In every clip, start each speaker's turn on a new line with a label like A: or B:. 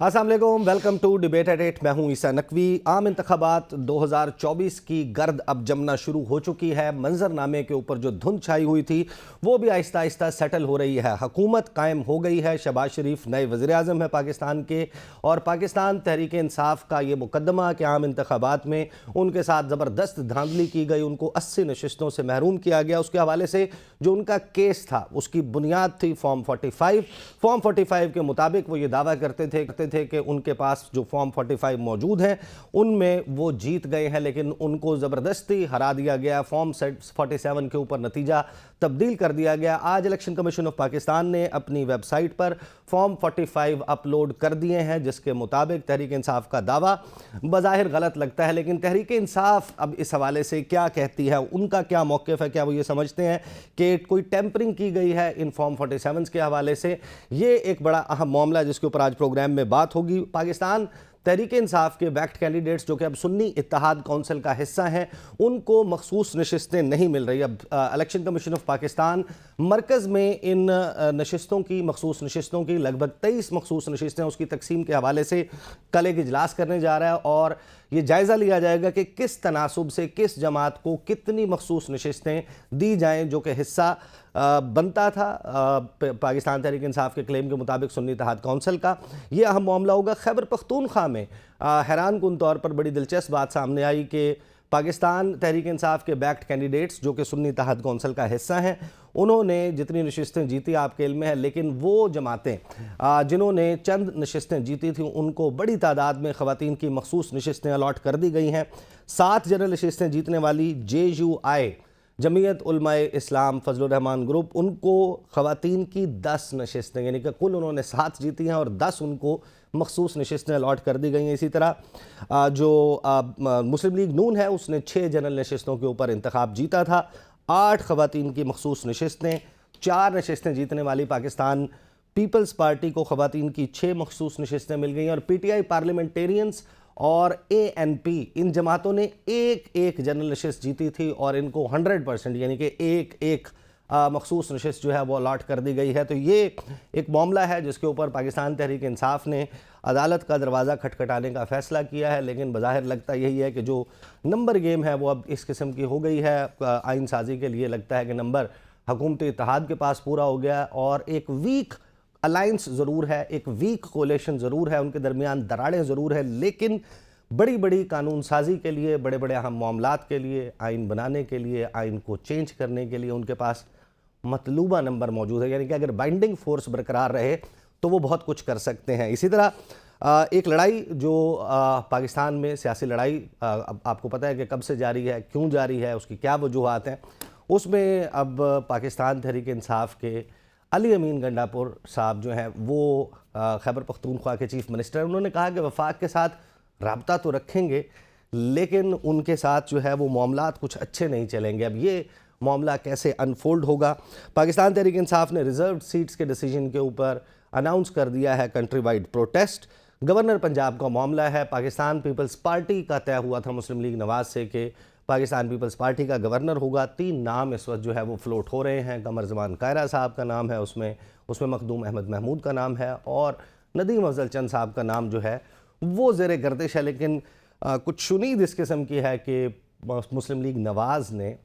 A: अस्सलाम वालेकुम, welcome to debate eight 8। मैं हूं ईसा नकवी। आम इंतखाबात 2024 की गर्द अब जमना शुरू हो चुकी है। मंजरनामे के ऊपर जो धुंध छाई हुई थी वो भी आहिस्ता आहिस्ता सेटल हो रही है। हुकूमत कायम हो गई है। शहबाज शरीफ नए वज़ीर आज़म है पाकिस्तान के, और पाकिस्तान तहरीक इंसाफ का ये मुकदमा कि आम इंतखाबात में उनके साथ ज़बरदस्त धांधली की गई, उनको 80 नशिस्तों से महरूम किया गया, उसके हवाले से जो उनका केस था उसकी बुनियाद थी फॉर्म 45। फॉर्म 45 के मुताबिक वो ये दावा करते थे कि उनके पास जो फॉर्म 45 मौजूद हैं उनमें वो जीत गए हैं, लेकिन उनको ज़बरदस्ती हरा दिया गया। फॉर्म 47 के ऊपर नतीजा तब्दील कर दिया गया। आज इलेक्शन कमीशन ऑफ पाकिस्तान ने अपनी वेबसाइट पर फॉर्म 45 अपलोड कर दिए हैं, जिसके मुताबिक तहरीक इंसाफ का दावा बज़ाहिर गलत लगता है, लेकिन तहरीक इंसाफ अब इस हवाले से क्या कहती है, उनका क्या मौक़िफ़ है। क्या वो ये समझते हैं कि कोई टेम्परिंग की गई है इन फॉर्म 47 के हवाले से? ये एक बड़ा अहम मामला जिसके ऊपर आज प्रोग्राम में बात होगी। पाकिस्तान तहरीक इंसाफ के बैक्ड कैंडिडेट्स जो कि अब सुन्नी इत्तेहाद काउंसिल का हिस्सा हैं, उनको मखसूस नशिस्तें नहीं मिल रही। अब इलेक्शन कमीशन ऑफ पाकिस्तान मरकज़ में इन नशिस्तों की, मखसूस नशिस्तों की लगभग 23 मखसूस नशिस्तें उसकी तकसीम के हवाले से कल एक इजलास करने जा रहा है, और ये जायज़ा लिया जाएगा कि किस तनासुब से किस जमात को कितनी मखसूस नशिस्तें दी जाएँ, जो कि हिस्सा बनता था पाकिस्तान तहरीक इंसाफ के क्लेम के मुताबिक सुन्नी इत्तेहाद काउंसिल का। ये अहम मामला होगा। खैबर पख्तूनख्वा में हैरान कुन तौर पर बड़ी दिलचस्प बात सामने आई कि पाकिस्तान तहरीक इंसाफ के बैक्ड कैंडिडेट्स जो कि सुन्नी इत्तेहाद काउंसिल का हिस्सा हैं, उन्होंने जितनी नशिस्तें जीती आपके इल्म में है, लेकिन वो जमातें जिन्होंने चंद नशिस्तें जीती थी उनको बड़ी तादाद में ख़वातीन की मखसूस नशिस्तें अलॉट कर दी गई हैं। 7 जनरल नशिस्तें जीतने वाली JUI जमीयत उलमाए इस्लाम फजलुर रहमान ग्रुप, उनको ख़वातीन की 10 नशिस्तें, यानी कि कुल उन्होंने 7 जीती हैं और 10 उनको मखसूस नशिस्तें अलॉट कर दी गई हैं। इसी तरह जो मुस्लिम लीग नून है उसने 6 जनरल नशिस्तों के ऊपर इंतखाब जीता था, 8 ख़वातीन की मखसूस नशिस्तें, 4 नशिस्तें जीतने वाली पाकिस्तान पीपल्स पार्टी को ख़वातीन की 6 मखसूस नशिस्तें मिल गई, और PTI पार्लियामेंटेरियंस और ANP इन जमातों ने एक जनरल नशिस्त जीती थी, और इनको 100% यानी कि एक मखसूस नशिस्त जो है वो अलॉट कर दी गई है। तो ये एक मामला है जिसके ऊपर पाकिस्तान तहरीक इंसाफ ने अदालत का दरवाज़ा खटखटाने का फ़ैसला किया है, लेकिन बज़ाहिर लगता यही है कि जो नंबर गेम है वो अब इस किस्म की हो गई है। आइन साजी के लिए लगता है कि नंबर हुकूमती इत्तेहाद के पास पूरा हो गया, और एक वीक अलाइंस ज़रूर है, एक वीक कोलेशन ज़रूर है, उनके दरमियान दरारें ज़रूर है, लेकिन बड़ी बड़ी कानून साजी के लिए, बड़े बड़े अहम मामलात के लिए, आइन बनाने के लिए, आइन को चेंज करने के लिए उनके पास मतलूबा नंबर मौजूद है। यानी कि अगर बाइंडिंग फोर्स बरकरार रहे तो वो बहुत कुछ कर सकते हैं। इसी तरह एक लड़ाई जो पाकिस्तान में सियासी लड़ाई आपको पता है कि कब से जारी है, क्यों जारी है, उसकी क्या वजूहात हैं, उसमें अब पाकिस्तान तहरीक इंसाफ के अली अमीन गंडापुर साहब जो हैं वो खैबर पख्तूनख्वा के चीफ मिनिस्टर, उन्होंने कहा कि वफाक के साथ रब्ता तो रखेंगे, लेकिन उनके साथ जो है वो मामलात कुछ अच्छे नहीं चलेंगे। अब ये मामला कैसे अनफोल्ड होगा? पाकिस्तान तहरीक इंसाफ ने रिजर्व्ड सीट्स के डिसीजन के ऊपर अनाउंस कर दिया है country wide protest. Governor Punjab का मामला है, पाकिस्तान पीपल्स पार्टी का तय हुआ था मुस्लिम लीग नवाज से कि पाकिस्तान पीपल्स पार्टी का गवर्नर होगा। 3 नाम इस वक्त जो है वो फ्लोट हो रहे हैं। कमर ज़मान कायरा साहब का नाम है, उसमें मखदूम अहमद महमूद का नाम है, और नदीम अफजल चंद साहब का नाम जो है वो ज़ेर गर्दिश है। लेकिन कुछ शुनीद इस किस्म की है कि मुस्लिम लीग नवाज़ ने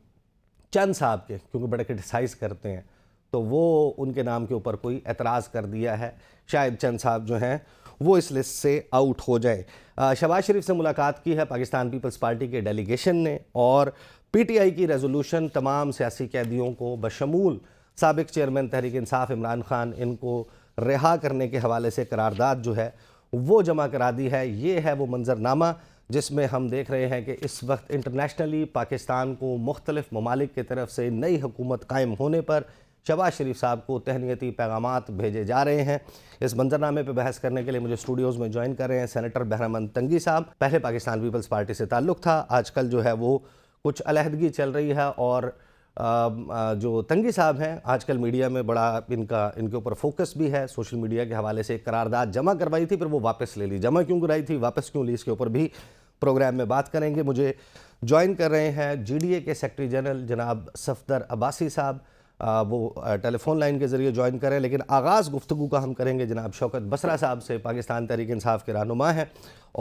A: चंद साहब के, क्योंकि बड़े क्रिटिसाइज़ करते हैं, तो वो उनके नाम के ऊपर कोई एतराज़ कर दिया है। शायद चंद साहब जो हैं वो इस लिस्ट से आउट हो जाए। शहबाज शरीफ से मुलाकात की है पाकिस्तान पीपल्स पार्टी के डेलीगेशन ने, और PTI की रेजोल्यूशन तमाम सियासी कैदियों को बशमूल साबिक चेयरमैन तहरीक इंसाफ इमरान खान, इनको रिहा करने के हवाले से करारदाद जो है वो जमा करा दी है। ये है वो मंजरनामा जिसमें हम देख रहे हैं कि इस वक्त इंटरनेशनली पाकिस्तान को मुख्तलिफ ममालिक की तरफ से नई हुकूमत कायम होने पर शहबाज शरीफ साहब को तहनीती पैगामात भेजे जा रहे हैं। इस मंजरनामे पर बहस करने के लिए मुझे स्टूडियोज़ में ज्वाइन कर रहे हैं सेनेटर बहरामंद तंगी साहब। पहले पाकिस्तान पीपल्स पार्टी से ताल्लुक़ था, आजकल जो है वो कुछ अलहदगी चल रही है, और जो तंगी साहब हैं आजकल मीडिया में बड़ा इनके ऊपर फोकस भी है। सोशल मीडिया के हवाले से एक करारदाद जमा करवाई थी, फिर वो वापस ले ली। जमा क्यों कराई थी, वापस क्यों ली, इसके ऊपर भी प्रोग्राम में बात करेंगे। मुझे ज्वाइन कर रहे हैं GDA के सेक्रेटरी जनरल जनाब सफदर अब्बासी साहब। वो टेलीफोन लाइन के ज़रिए ज्वाइन करें। लेकिन आगाज़ गुफ्तगू का हम करेंगे जनाब शौकत बसरा साहब से, पाकिस्तान तहरीक इंसाफ के रहनुमा हैं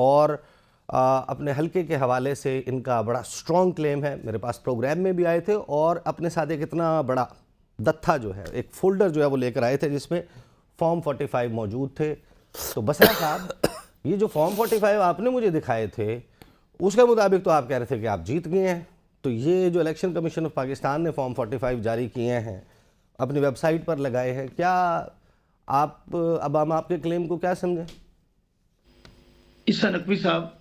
A: और अपने हलके के हवाले से इनका बड़ा स्ट्रॉन्ग क्लेम है। मेरे पास प्रोग्राम में भी आए थे और अपने साथ एक इतना बड़ा दत्था जो है, एक फोल्डर जो है वो लेकर आए थे जिसमें फॉर्म 45 मौजूद थे। तो बसरा साहब, ये जो फॉर्म 45 आपने मुझे दिखाए थे उसके मुताबिक तो आप कह रहे थे कि आप जीत गए हैं। तो ये जो इलेक्शन कमीशन ऑफ पाकिस्तान ने फॉर्म 45 जारी किए हैं, अपनी वेबसाइट पर लगाए हैं, क्या आप अब हम आपके क्लेम को क्या समझें?
B: ईसा नकवी साहब,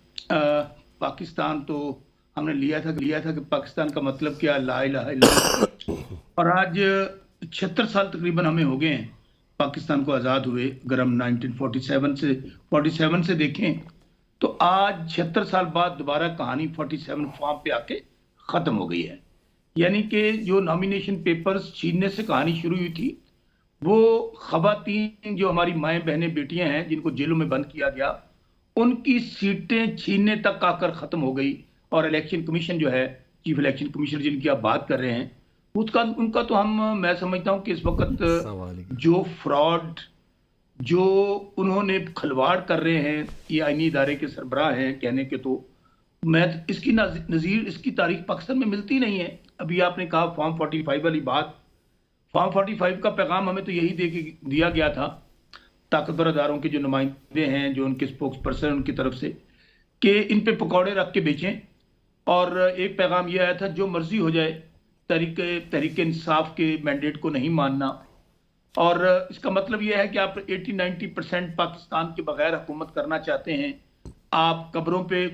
B: पाकिस्तान तो हमने लिया था कि पाकिस्तान का मतलब क्या, ला इलाहा इल्लल्लाह। और आज 76 साल तकरीबन हमें हो गए हैं पाकिस्तान को आज़ाद हुए। अगर हम 1947 से देखें तो आज 76 साल बाद दोबारा कहानी 47 फॉर्म पे आके ख़त्म हो गई है। यानी कि जो नॉमिनेशन पेपर्स छीनने से कहानी शुरू हुई थी, वो ख़वातीन जो हमारी माएँ बहनें बेटियां हैं जिनको जेलों में बंद किया गया, उनकी सीटें छीनने तक आकर ख़त्म हो गई। और इलेक्शन कमीशन जो है, चीफ इलेक्शन कमिश्नर जिनकी आप बात कर रहे हैं, उनका तो मैं समझता हूं कि इस वक्त जो फ्रॉड, जो उन्होंने खिलवाड़ कर रहे हैं, ये आईनी इदारे के सरबराह हैं कहने के, तो मैं इसकी नज़ीर इसकी तारीख पाकिस्तान में मिलती नहीं है। अभी आपने कहा फॉर्म 45 वाली बात, फॉर्म 45 का पैगाम हमें तो यही दिया गया था ताकतवर अदारों के जो नुमाइंदे हैं, जो उनके स्पोक्स पर्सन उनकी तरफ से, कि इन पे पकौड़े रख के बेचें। और एक पैगाम ये आया था, जो मर्जी हो जाए, तहरीक इंसाफ के मैंडेट को नहीं मानना। और इसका मतलब यह है कि आप 80-90% पाकिस्तान के बगैर हुकूमत करना चाहते हैं, आप कब्रों के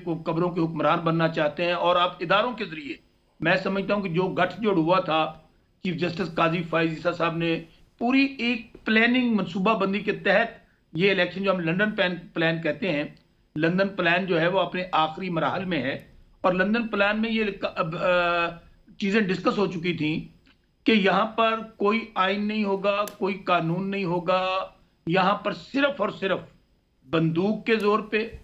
B: हुक्मरान बनना चाहते हैं। और आप इदारों के जरिए, मैं समझता हूं कि जो गठजोड़ हुआ था, चीफ जस्टिस काजी फायज ईसा साहब ने पूरी एक प्लानिंग मनसूबाबंदी के तहत ये इलेक्शन, जो हम लंदन प्लान कहते हैं, लंदन प्लान जो है वो अपने आखिरी मराहल में है। और लंदन प्लान में ये चीजें डिस्कस हो चुकी थी कि यहां पर कोई आइन नहीं होगा, कोई कानून नहीं होगा, यहां पर सिर्फ और सिर्फ बंदूक के जोर पे,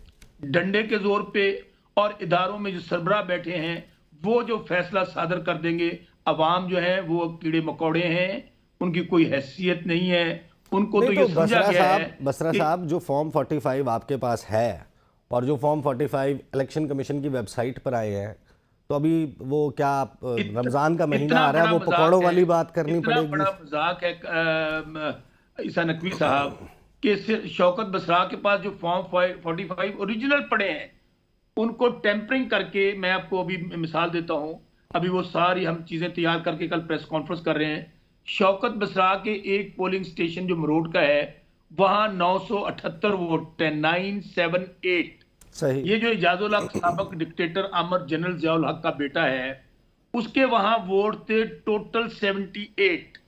B: डंडे के जोर पे, और इदारों में जो सरबराह बैठे हैं वो जो फैसला सादर कर देंगे। अवाम जो है वो कीड़े मकोड़े हैं, उनकी कोई हैसियत नहीं है, उनको तो ये समझा गया है।
A: बसरा साहब, जो फॉर्म 45 आपके पास है और जो फॉर्म 45 इलेक्शन कमीशन की वेबसाइट पर आए हैं, तो अभी वो क्या रमजान का महीना आ रहा है, वो पकौड़ों वाली बात करनी पड़ेगी?
B: बड़ा मजाक है ईसा नकवी साहब कि शौकत बसरा के पास जो फॉर्म 45 ओरिजिनल पड़े हैं, उनको टेम्परिंग करके, मैं आपको अभी मिसाल देता हूं, अभी वो सारी हम चीजें तैयार करके कल प्रेस कॉन्फ्रेंस कर रहे हैं। शौकत बसरा के एक पोलिंग स्टेशन जो मरोड का है, वहां 978 वोट थे, 978।
A: सही।
B: ये जो इजाजुल हक साबिक डिक्टेटर अमर जनरल जियाउल हक का बेटा है, उसके वहां वोट थे टोटल 78।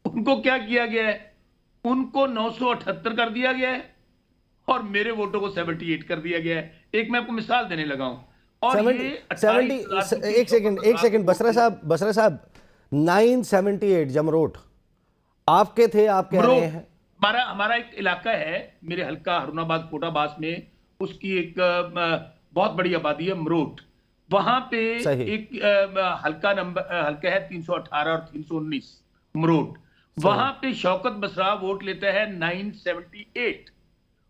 B: उनको क्या किया गया है? उनको 978 कर दिया गया है और मेरे वोटों को 78 कर दिया गया है। एक मैं आपको मिसाल देने लगा हूं। और
A: 70 एक सेकंड बसरा साहब 978 जमरोट आपके थे, आप कह रहे हैं?
B: हमारा एक इलाका है, मेरे हल्का हरुणाबाद कोटाबास में, उसकी एक बहुत बड़ी आबादी है मरोट। वहां पे एक हल्का है 318 और 319 मरोट। वहां पे शौकत बसरा वोट लेता है 978।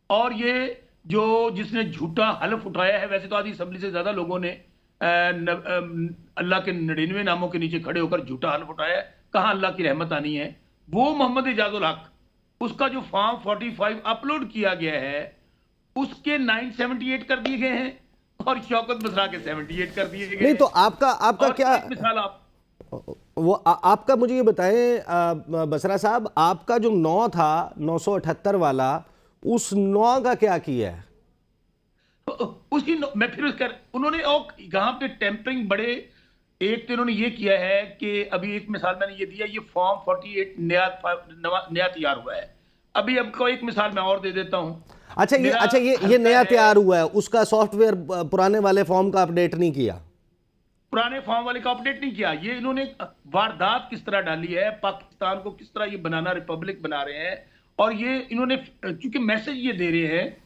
B: और ये जिसने झूठा हलफ उठाया है, वैसे तो आधी असेंबली से ज्यादा लोगों ने अल्लाह के 99 नामों के नीचे खड़े होकर झूठा हलफ उठाया है, कहां अल्लाह की रहमत आनी है। वो मोहम्मद इजाजुल हक, उसका जो फॉर्म 45 अपलोड किया गया है, उसके 978 कर दिए गए हैं और शौकत बसरा के 78 कर दिए गए।
A: नहीं तो आपका क्या
B: मिसाल
A: आपका मुझे ये बताएं बसरा साहब, आपका जो 9 था 978 वाला, उस 9 का क्या किया है?
B: उसकी मैं फिर उन्होंने यहाँ पे टेम्परिंग बड़े, एक तो इन्होंने ये किया है कि अभी एक मिसाल मैंने ये दिया, ये फॉर्म 48 नया तैयार हुआ है। अभी आपको एक मिसाल मैं और दे देता हूं।
A: अच्छा ये नया तैयार हुआ है, उसका सॉफ्टवेयर पुराने वाले फॉर्म का अपडेट नहीं किया?
B: पुराने फॉर्म वाले का अपडेट नहीं किया। ये इन्होंने वारदात किस तरह डाली है, पाकिस्तान को किस तरह ये बनाना, रिपब्लिक बना रहे हैं। और ये इन्होंने चूंकि मैसेज ये दे रहे हैं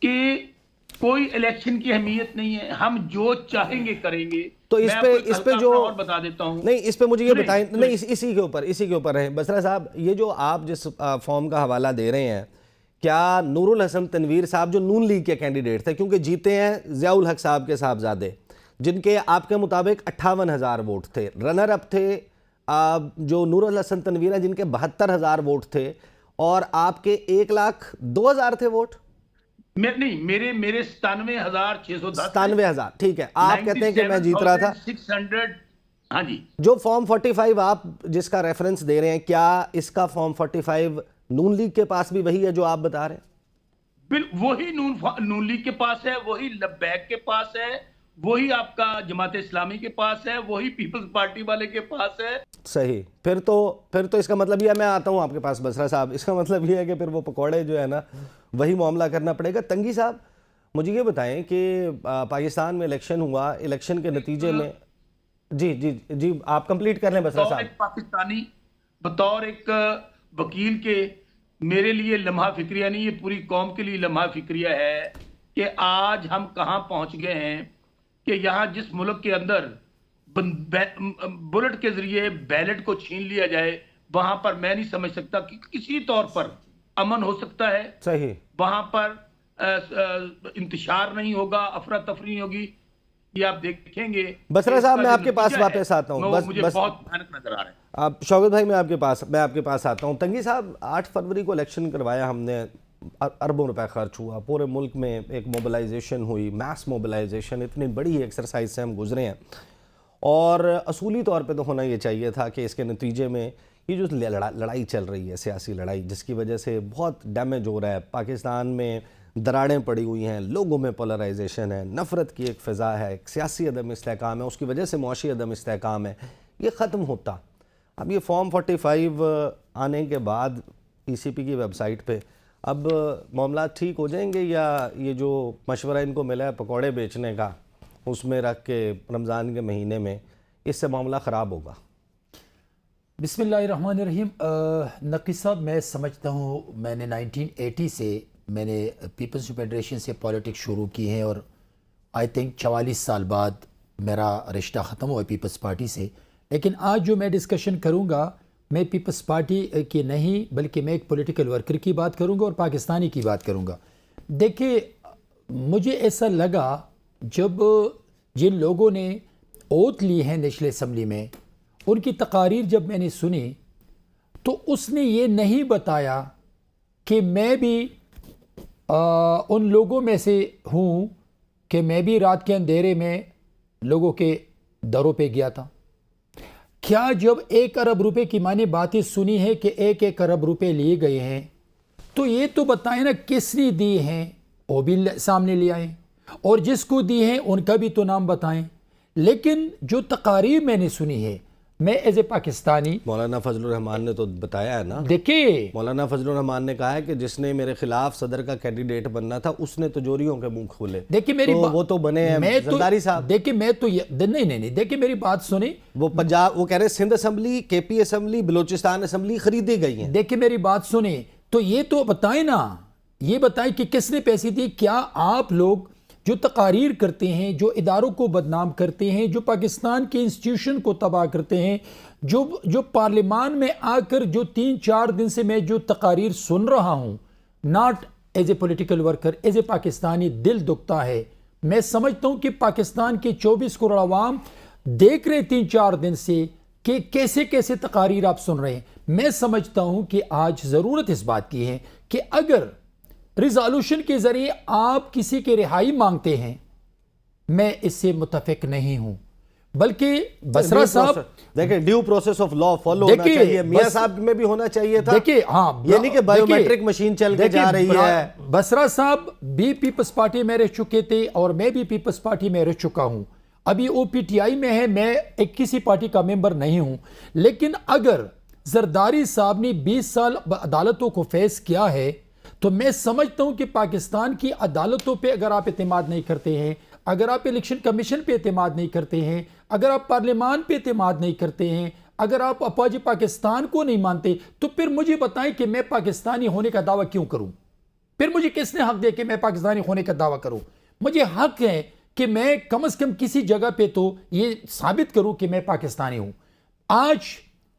B: कि कोई इलेक्शन की अहमियत नहीं है, हम जो चाहेंगे करेंगे,
A: तो इस
B: मैं
A: पे
B: आपको हल्का
A: जो
B: अपना और बता देता हूं।
A: नहीं, इस पे मुझे ये
B: सुनिए,
A: बताएं,
B: सुनिए।
A: नहीं इसी के ऊपर है बसरा साहब, ये जो आप जिस फॉर्म का हवाला दे रहे हैं, क्या नूरुल हसन तनवीर साहब जो नून लीग के कैंडिडेट थे, क्योंकि जीते हैं ज़ियाउल हक साहब के साहबजादे, जिनके आपके मुताबिक 58,000 वोट थे, रनर अप थे जो नूरुल हसन तनवीर हैं जिनके 72,000 वोट थे, और आपके 1,02,000 थे वोट।
B: नहीं, मेरे 97,610
A: 97,000, ठीक है। आप कहते हैं कि मैं जीत रहा था।
B: 97,600। हाँ जी,
A: जो फॉर्म 45 आप जिसका रेफरेंस दे रहे हैं, क्या इसका फॉर्म 45 नून लीग के पास भी वही है जो आप बता रहे हैं?
B: वही नून लीग के पास है, वही लब्बैक के पास है, वही आपका जमात इस्लामी के पास है, वही पीपल्स पार्टी वाले के पास है।
A: सही। फिर तो इसका मतलब यह, मैं आता हूं आपके पास बसरा साहब, इसका मतलब यह है कि फिर वो पकौड़े जो है ना, वही मामला करना पड़ेगा। तंगी साहब, मुझे ये बताएं कि पाकिस्तान में इलेक्शन हुआ, इलेक्शन के नतीजे में, जी जी जी, आप कंप्लीट कर लें बसरा साहब।
B: एक पाकिस्तानी, बतौर एक वकील के, मेरे लिए लम्हा फिक्रिया नहीं, ये पूरी कौम के लिए लम्हा फिक्रिया है कि आज हम कहां पहुंच गए हैं कि यहां जिस मुल्क के अंदर बुलेट के जरिए बैलेट को छीन लिया जाए, वहां पर मैं नहीं समझ सकता कि किसी तौर पर अमन हो सकता है।
A: सही।
B: वहां पर इंतशार नहीं होगा, अफरा तफरी नहीं होगी। ये आप देखेंगे।
A: बसरा साहब, मैं आपके पास
B: नतीजा
A: वापस आता हूँ।
B: मुझे बहुत भयानक नजर आ रहा है।
A: आप शौकत भाई, मैं आपके पास आता हूँ। तंगी साहब, 8 फरवरी को इलेक्शन करवाया हमने, अरबों रुपए खर्च हुआ, पूरे मुल्क में एक मोबिलाइजेशन हुई, मैस मोबिलाइजेशन, इतनी बड़ी एक्सरसाइज से हम गुजरे हैं, और असूली तौर पे तो होना ये चाहिए था कि इसके नतीजे में ये जो लड़ाई चल रही है, सियासी लड़ाई, जिसकी वजह से बहुत डैमेज हो रहा है, पाकिस्तान में दरारें पड़ी हुई हैं, लोगों में पोलराइजेशन है, नफ़रत की एक फ़िज़ा है, एक सियासी अदम इस्तेहकाम है, उसकी वजह से मुआशी अदम इस्तेहकाम है, ये ख़त्म होता। अब ये फॉर्म 45 आने के बाद पीसीपी की वेबसाइट पे अब मामला ठीक हो जाएंगे, या ये जो मशवरा इनको मिला है पकौड़े बेचने का, उसमें रख के रमज़ान के महीने में, इससे मामला ख़राब होगा?
C: बिस्मिल्लाहिर्रहमानिर्रहीम। नक़ी साहब, मैं समझता हूँ मैंने 1980 से मैंने पीपल्स फेडरेशन से पॉलिटिक्स शुरू की है, और आई थिंक 44 साल बाद मेरा रिश्ता ख़त्म हुआ पीपल्स पार्टी से। लेकिन आज जो मैं डिस्कशन करूँगा, मैं पीपल्स पार्टी की नहीं, बल्कि मैं एक पॉलिटिकल वर्कर की बात करूँगा और पाकिस्तानी की बात करूँगा। देखिए, मुझे ऐसा लगा जब जिन लोगों ने ओथ ली है नेशनल असम्बली में, उनकी तकारीर जब मैंने सुनी, तो उसने ये नहीं बताया कि मैं भी उन लोगों में से हूँ कि मैं भी रात के अंधेरे में लोगों के दरों पे गया था। क्या जब 1 अरब रुपए की मैंने बातें सुनी है कि 1-1 अरब रुपए लिए गए हैं, तो ये तो बताएं ना किसने दी हैं, वो भी सामने ले आए, और जिसको दी हैं उनका भी तो नाम बताएं। लेकिन जो तकारीर मैंने सुनी है, मैं एज ए पाकिस्तानी,
A: मौलाना फजलुर रहमान ने तो बताया है ना,
C: देखिए
A: मौलाना फजलुर रहमान ने कहा है कि जिसने मेरे खिलाफ सदर का कैंडिडेट बनना था, उसने तिजोरियों के मुंह खोले।
C: देखिए मेरी
A: तो वो तो बने हैं जरदारी साहब।
C: देखिए मैं तो नहीं, देखिए मेरी बात सुने।
A: वो पंजाब, वो कह रहे Sindh assembly, KP assembly, Balochistan assembly खरीदी गई है।
C: देखिए मेरी बात सुने, तो ये तो बताएं ना, ये बताएं कि किसने पैसे दिए। क्या आप लोग जो तकारीर करते हैं, जो इदारों को बदनाम करते हैं, जो पाकिस्तान के इंस्टीट्यूशन को तबाह करते हैं, जो पार्लियामान में आकर जो 3-4 दिन से मैं जो तकारीर सुन रहा हूं, not as a political worker, as a Pakistani, दिल दुखता है। मैं समझता हूं कि पाकिस्तान के 24 करोड़ अवाम देख रहे 3-4 दिन से कि कैसे कैसे तकारीर आप सुन रहे हैं। मैं समझता हूं कि आज ज़रूरत इस बात की है कि अगर रिजोल्यूशन के जरिए आप किसी की रिहाई मांगते हैं, मैं इससे मुतफिक नहीं हूं, बल्कि बसरा साहब,
A: देखिए due process of law follow होना चाहिए। मियां साहब में भी होना चाहिए था।
C: देखिए, हाँ,
A: ये नहीं कि बायोमेट्रिक मशीन चल के जा रही है।
C: बसरा साहब भी पीपल्स पार्टी में रह चुके थे और मैं भी पीपल्स पार्टी में रह चुका हूं। अभी ओपीटीआई में है, मैं एक किसी पार्टी का मेंबर नहीं हूं। लेकिन अगर जरदारी साहब ने 20 साल अदालतों को फेस किया है, तो मैं समझता हूं कि पाकिस्तान की अदालतों पे अगर आप एतमाद नहीं करते हैं, अगर आप इलेक्शन कमीशन पे एतमाद नहीं करते हैं, अगर आप पार्लियामान पे एतमाद नहीं करते हैं, अगर आप अफवाज पाकिस्तान को नहीं मानते, तो फिर मुझे बताएं कि मैं पाकिस्तानी होने का दावा क्यों करूं? फिर मुझे किसने हक दे कि मैं पाकिस्तानी होने का दावा करूं? मुझे हक है कि मैं कम से कम किसी जगह पे तो ये साबित करूं कि मैं पाकिस्तानी हूं। आज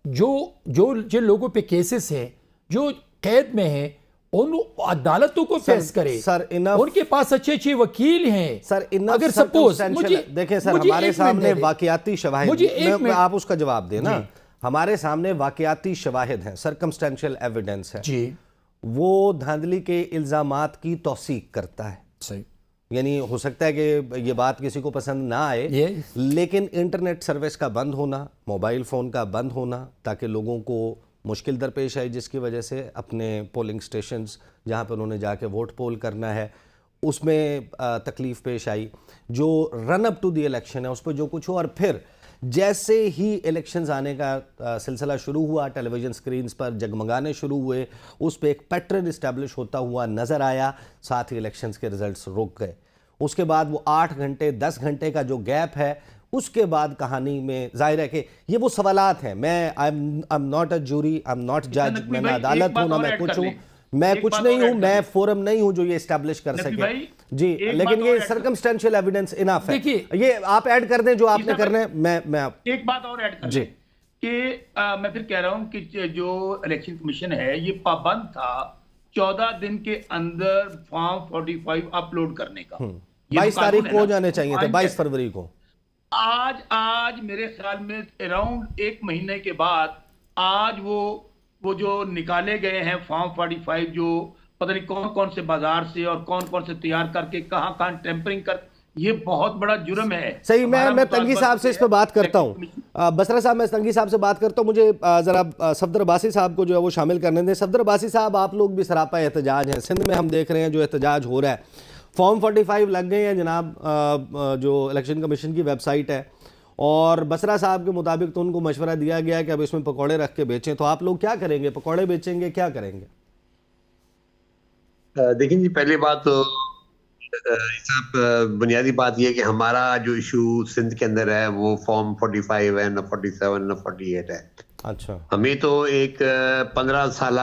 C: जिन लोगों पे केसेस हैं, जो कैद में हैं, उन अदालतों को फेस करे
A: सर,
C: उनके पास अच्छे अच्छे वकील हैं
A: सर।
C: अगर सपोज
A: देखें सर, हमारे सामने वाकयाती शवाहिद, आप उसका जवाब दें ना। हमारे सामने वाकयाती शवाहिद हैं, सर्कमस्टेंशियल एविडेंस है
C: जी,
A: वो धांधली के इल्जामात की तौसीक करता है।
C: सही,
A: यानी हो सकता है कि ये बात किसी को पसंद ना आए, लेकिन इंटरनेट सर्विस का बंद होना, मोबाइल फ़ोन का बंद होना, ताकि लोगों को मुश्किल दरपेश आई, जिसकी वजह से अपने पोलिंग स्टेशंस जहाँ पर उन्होंने जाके वोट पोल करना है उसमें तकलीफ़ पेश आई। जो run up to the election है उस पर जो कुछ हो, और फिर जैसे ही इलेक्शंस आने का सिलसिला शुरू हुआ, टेलीविज़न स्क्रीन्स पर जगमगाने शुरू हुए, उस पर एक पैटर्न इस्टेब्लिश होता हुआ नज़र आया, साथ ही इलेक्शंस के रिजल्ट्स रुक गए। उसके बाद वो 8 घंटे 10 घंटे का जो गैप है, उसके बाद कहानी में जाहिर है कि ये वो सवालात हैं। मैं I am not a jury, I am not जज, मैं ना अदालत हूँ ना मैं कुछ हूँ, मैं कुछ नहीं हूँ, मैं फोरम नहीं हूँ जो ये एस्टैब्लिश कर सके जी, लेकिन ये सर्कमस्टेंशियल एविडेंस इनफ है। ये आप ऐड कर दें जो आपने करना है। मैं
B: एक बात और ऐड कर
A: जी
B: कि मैं फिर कह रहा हूँ कि जो इलेक्शन कमीशन है ये पाबंद था 14 दिन के अंदर फॉर्म 45 अपलोड करने का।
A: 22 तारीख को हो जाने चाहिए थे, 22 फरवरी को।
B: आज मेरे ख्याल में अराउंड 1 महीने के बाद आज वो जो निकाले गए हैं फॉर्म 45, जो पता नहीं कौन कौन से बाजार से और कौन कौन से तैयार करके कहां टेम्परिंग कर, ये बहुत बड़ा जुर्म है।
A: सही, मैं तंगी साहब से इस पर बात करता हूँ। बसरा साहब, मैं तंगी साहब से बात करता हूँ। मुझे ज़रा सफदर अब्बासी साहब को जो है वो शामिल करने दें। सफदर अब्बासी साहब, आप लोग भी सरापा एहतजाज हैं, सिंध में हम देख रहे हैं जो एहतजाज हो रहा है। फॉर्म 45 लग गए हैं जनाब, जो इलेक्शन कमीशन की वेबसाइट है, और बसरा साहब के मुताबिक तो उनको मशवरा दिया गया कि अब इसमें पकौड़े रख के बेचें। तो आप लोग क्या करेंगे? पकौड़े बेचेंगे, क्या करेंगे?
D: देखिए जी, पहली बात तो साहब, बुनियादी बात यह है कि हमारा जो इशू सिंध के अंदर है वो फॉर्म 45 है, न 47 न 48 है।
A: अच्छा,
D: हमें तो एक 15 साल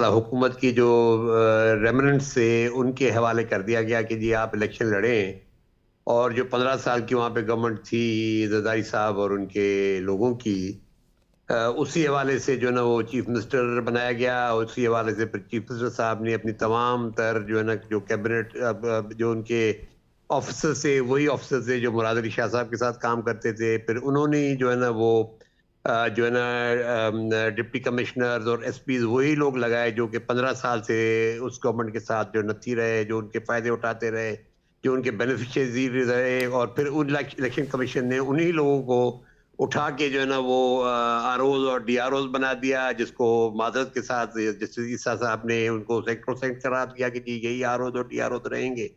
D: हुकूमत की जो रेमनेंट से उनके हवाले कर दिया गया कि जी आप इलेक्शन लड़ें, और जो 15 साल की वहाँ पे गवर्नमेंट थी जरदारी साहब और उनके लोगों की, उसी हवाले से जो है ना वो चीफ मिनिस्टर बनाया गया। उसी हवाले से फिर चीफ मिनिस्टर साहब ने अपनी तमाम तर जो है ना जो कैबिनेट जो उनके ऑफिसर से, वही ऑफिसर से जो मुराद अली शाह साहब के साथ काम करते थे, फिर उन्होंने जो है ना वो जो है ना डिप्टी कमिश्नर्स और एसपीज वही लोग लगाए जो कि 15 साल से उस गवर्नमेंट के साथ जो नथी रहे, जो उनके फायदे उठाते रहे, जो उनके बेनिफिशियरी रहे। और फिर उन इलेक्शन कमीशन ने उन्हीं लोगों को उठा के जो है ना वो आरओज और डीआरओज बना दिया, जिसको माजरत के साथ जस्टिस ईसा साहब ने उनको सेक्टर करा दिया कि जी यही आरओज और डीआरओज रहेंगे।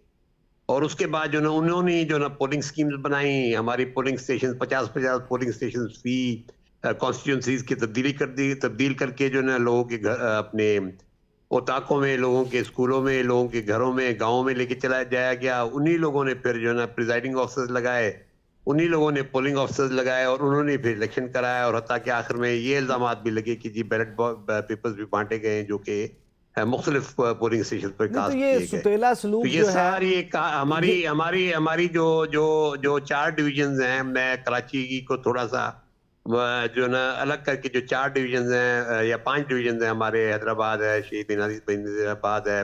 D: और उसके बाद जो ना उन्होंने जो ना पोलिंग स्कीम्स बनाई, हमारी पोलिंग स्टेशन 50-50 पोलिंग स्टेशन फी कॉन्स्टिट्यूंसीज की तब्दील करके जो ना लोगों के घर, अपने ओताकों में, लोगों के स्कूलों में, लोगों के घरों में, गाँव में लेके चला जाया गया। उन्हीं लोगों ने फिर जो ना प्रिजाइडिंग ऑफिसर्स लगाए, उन्हीं लोगों ने पोलिंग ऑफिसर्स लगाए, और उन्होंने फिर इलेक्शन कराया। और हत्ता कि आखिर में ये इल्जाम भी लगे कि जी बैलेट पेपर्स भी बांटे गए जो कि मुख्तलिफ पोलिंग स्टेशन पर कास्ट
A: तो ये सुतेला सलूक
D: तो ये
A: जो है,
D: सारी हमारी जो 4 डिवीजन हैं, मैं कराची को थोड़ा सा जो ना अलग करके जो 4 डिवीजन हैं या 5 डिवीजन हैं हमारे, हैदराबाद है, शहीद नजीबाबाद है,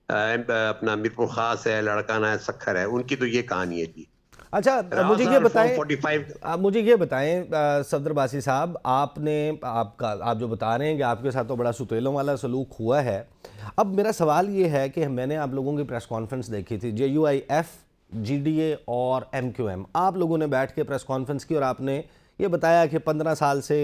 D: अपना मीरपुर खास है, लड़काना है, सखर है, उनकी तो ये कहानी है जी।
A: अच्छा, मुझे ये बताएं सफदर अब्बासी साहब, आप जो बता रहे हैं कि आपके साथ तो बड़ा सुतेलों वाला सलूक हुआ है। अब मेरा सवाल ये है कि मैंने आप लोगों की प्रेस कॉन्फ्रेंस देखी थी, JUIF, GDA और MQM, आप लोगों ने बैठ के प्रेस कॉन्फ्रेंस की और आपने ये बताया कि 15 साल से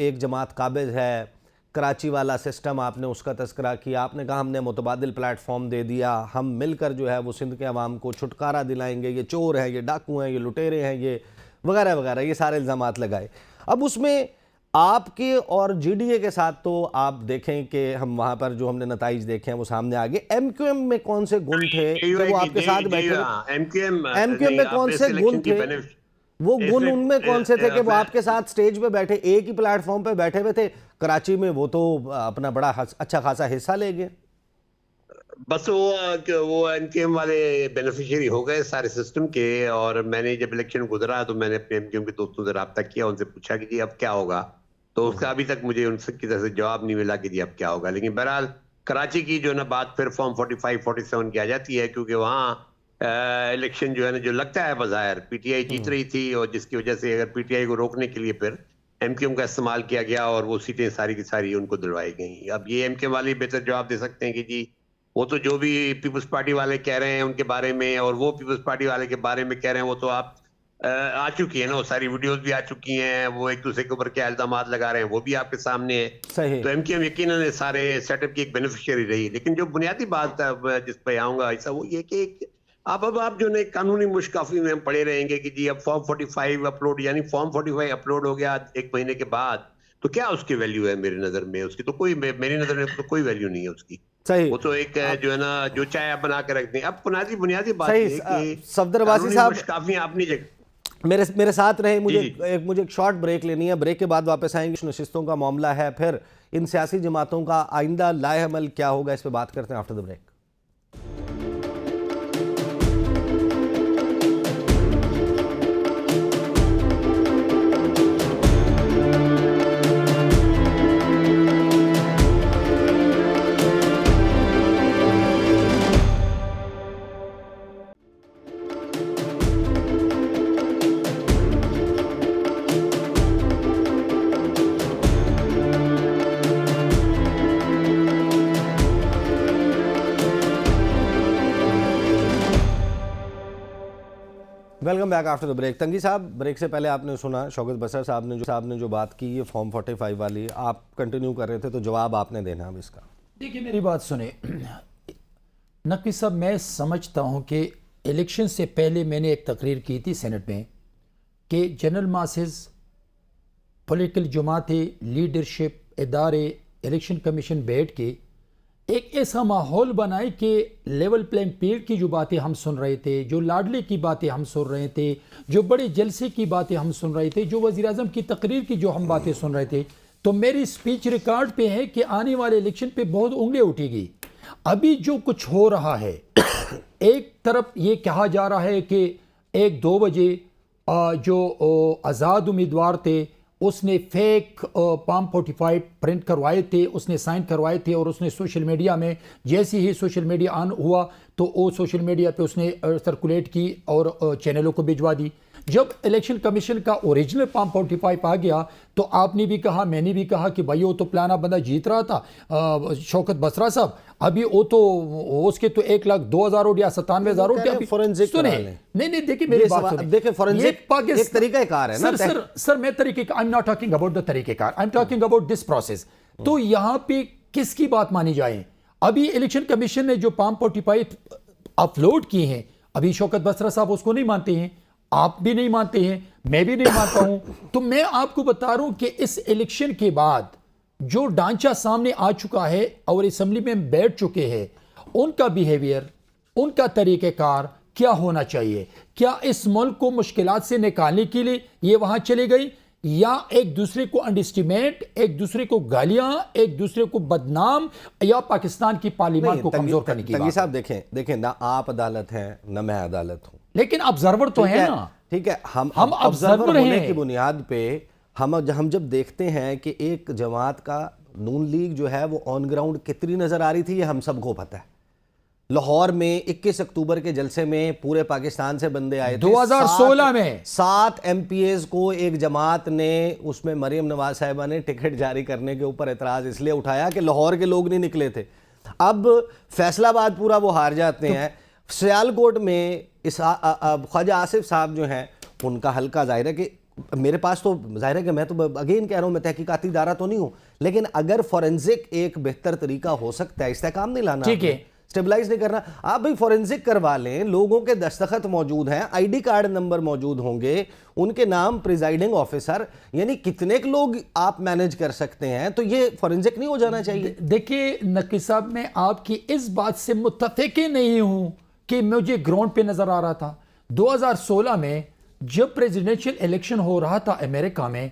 A: एक जमात काबिज है, कराची वाला सिस्टम आपने उसका तस्करा किया, आपने कहा हमने मुतबादिल प्लेटफॉर्म दे दिया, हम मिलकर जो है वो सिंध के अवाम को छुटकारा दिलाएंगे, ये चोर हैं, ये डाकू हैं, ये लुटेरे हैं, ये वगैरह वगैरह, ये सारे इल्ज़ामात लगाए। अब उसमें आपके और GDA के साथ तो आप देखें कि हम वहाँ पर जो हमने नताइज देखे हैं वो सामने आ गए। MQM में कौन से गुण थे कि वो आपके साथ बैठे? MQM में कौन से गुण थे? वो गुण उनमें कौन से थे कि वो आपके साथ स्टेज पे बैठे, एक ही प्लेटफॉर्म पे बैठे हुए थे? कराची में वो तो अपना बड़ा अच्छा खासा हिस्सा ले गए।
D: बस वो एमकेएम वाले बेनिफिशियरी हो गए सारे सिस्टम के। और मैंने जब इलेक्शन गुजरा तो मैंने अपने एमकेएम के दोस्तों से रब्ता किया, उनसे पूछा कि जी अब क्या होगा, तो उसका अभी तक मुझे उनसे की तरफ से जवाब नहीं मिला कि जी अब क्या होगा। लेकिन बहरहाल कराची की जो ना बात फिर फॉर्म 45 47 की आ जाती है, क्योंकि वहाँ इलेक्शन जो है ना, जो लगता है बाहर पीटीआई जीत रही थी, और जिसकी वजह से अगर पीटीआई को रोकने के लिए फिर एमकेएम का इस्तेमाल किया गया और वो सीटें सारी की सारी उनको दिलवाई गई। अब ये एमकेएम वाले बेहतर जवाब दे सकते हैं कि जी वो तो जो भी पीपल्स पार्टी वाले कह रहे हैं उनके बारे में, और वो पीपल्स पार्टी वाले के बारे में कह रहे हैं, वो तो आप आ चुकी है ना, वो सारी वीडियोस भी आ चुकी हैं, वो एक दूसरे के ऊपर क्या इल्जामात लगा रहे हैं वो भी आपके सामने है।
A: सही।
D: तो एमकेएम यकीनन सारे सेटअप की एक बेनिफिशियरी रही। लेकिन जो बुनियादी बात जिस पे आऊंगा ऐसा वो ये कि आप जो है कानूनी मुश्काफी में हम पड़े रहेंगे कि जी अब फॉर्म 45 अपलोड, यानी फॉर्म 45 अपलोड हो गया एक महीने के बाद, तो क्या उसकी वैल्यू है? मेरी नजर में उसकी तो कोई, मेरी नजर में तो कोई वैल्यू नहीं है उसकी।
A: सही।
D: वो तो एक जो है ना, जो चाहे आप बना के रख दें। अब बुनियादी बात
A: सही।
D: ये है कि
A: सफदर अब्बासी साहब
D: काफी अपनी जगह
A: मेरे साथ रहे। मुझे
D: जी।
A: मुझे एक शॉर्ट ब्रेक लेनी है, ब्रेक के बाद वापस आएंगे। नशिस्तों का मामला है, फिर इन सियासी जमातों का आइंदा लाए अमल क्या होगा, इस पर बात करते हैं after the break. Welcome back after the break. तंगी साहब, ब्रेक से पहले आपने सुना शौकत बसर साहब ने जो बात की, ये फॉर्म 45 वाली, आप कंटिन्यू कर रहे थे तो जवाब आपने देना अब इसका।
C: देखिए मेरी बात सुने नकवी साहब, मैं समझता हूं कि इलेक्शन से पहले मैंने एक तकरीर की थी सेनेट में कि जनरल मासेस, पॉलिटिकल जमातें, लीडरशिप, इदारे, इलेक्शन कमीशन बैठ के एक ऐसा माहौल बनाए कि लेवल प्लेइंग फील्ड की जो बातें हम सुन रहे थे, जो लाडले की बातें हम सुन रहे थे, जो बड़े जलसे की बातें हम सुन रहे थे, जो वज़ीर आज़म की तकरीर की जो हम बातें सुन रहे थे, तो मेरी स्पीच रिकॉर्ड पे है कि आने वाले इलेक्शन पे बहुत उंगलियां उठेगी। अभी जो कुछ हो रहा है, एक तरफ ये कहा जा रहा है कि 1-2 बजे जो आज़ाद उम्मीदवार थे उसने फेक फॉर्म 45 प्रिंट करवाए थे, उसने साइन करवाए थे, और उसने सोशल मीडिया में, जैसे ही सोशल मीडिया ऑन हुआ तो वो सोशल मीडिया पे उसने सर्कुलेट की और चैनलों को भिजवा दी। जब इलेक्शन कमीशन का ओरिजिनल फॉर्म 45 आ गया तो आपने भी कहा, मैंने भी कहा कि भाई वो तो प्लाना बंदा जीत रहा था शौकत बसरा साहब, अभी वो तो उसके तो 1,02,000 वोट या 97,000 वोट अभी
A: फोरेंसिक
C: सुने। नहीं देखिए मेरी बात सुनिए।
A: देखिए फोरेंसिक एक तरीकाकार है ना।
C: सर मैं तरीके, I am not talking about the तरीकेकार, I am talking about this process. तो यहाँ पे किसकी बात मानी जाए? अभी इलेक्शन कमीशन ने जो फॉर्म 45 अपलोड किए हैं, अभी शौकत बसरा साहब उसको नहीं मानते हैं, आप भी नहीं मानते हैं, मैं भी नहीं मानता हूं। तो मैं आपको बता रहा हूं कि इस इलेक्शन के बाद जो ढांचा सामने आ चुका है और असेंबली में बैठ चुके हैं, उनका बिहेवियर, उनका तरीक़ेकार क्या होना चाहिए? क्या इस मुल्क को मुश्किलात से निकालने के लिए ये वहां चले गई, या एक दूसरे को अंडरस्टिमेट, एक दूसरे को गालियां, एक दूसरे को बदनाम, या पाकिस्तान की पार्लियामेंट को कमजोर करने की बात?
A: साहब देखें ना, आप अदालत हैं ना मैं अदालत हूं,
C: लेकिन ऑब्जर्वर तो है ना।
A: ठीक है, हम
C: ऑब्जर्वर
A: होने की बुनियाद पे हम जब देखते हैं कि एक जमात का नून लीग जो है वो ऑन ग्राउंड कितनी नजर आ रही थी, ये हम सबको पता है। लाहौर में 21 अक्टूबर के जलसे में पूरे पाकिस्तान से बंदे आए थे।
C: 2016 में
A: 7 एमपीएस को एक जमात ने, उसमें मरियम नवाज साहिबा ने ख्वाजा जारी करने के ऊपर एतराज इसलिए उठाया कि लाहौर के लोग नहीं निकले थे। अब फैसलाबाद पूरा वो हार जाते हैं। सियालकोट में ख्वाजा आसिफ साहब जो हैं, उनका हल्का, जाहिर है कि मेरे पास तो जाहिर है कि मैं तो अगेन कह रहा हूं, मैं तहकीकाती इदारा तो नहीं हूं, लेकिन अगर फॉरेंसिक एक बेहतर तरीका हो सकता है, इस्तेहकाम नहीं लाना,
C: ठीक है,
A: स्टेबलाइज नहीं करना, आप भाई फॉरेंसिक करवा लें, लोगों के दस्तखत मौजूद हैं, आईडी कार्ड नंबर मौजूद होंगे, उनके नाम प्रिजाइडिंग ऑफिसर, यानी कितने लोग आप मैनेज कर सकते हैं, तो ये फॉरेंसिक नहीं हो जाना चाहिए?
C: देखिए नकी साहब, मैं आपकी इस बात से मुत्तफिक नहीं हूं कि मुझे ग्राउंड पे नजर आ रहा था। 2016 में जब प्रेसिडेंशियल इलेक्शन हो रहा था अमेरिका में,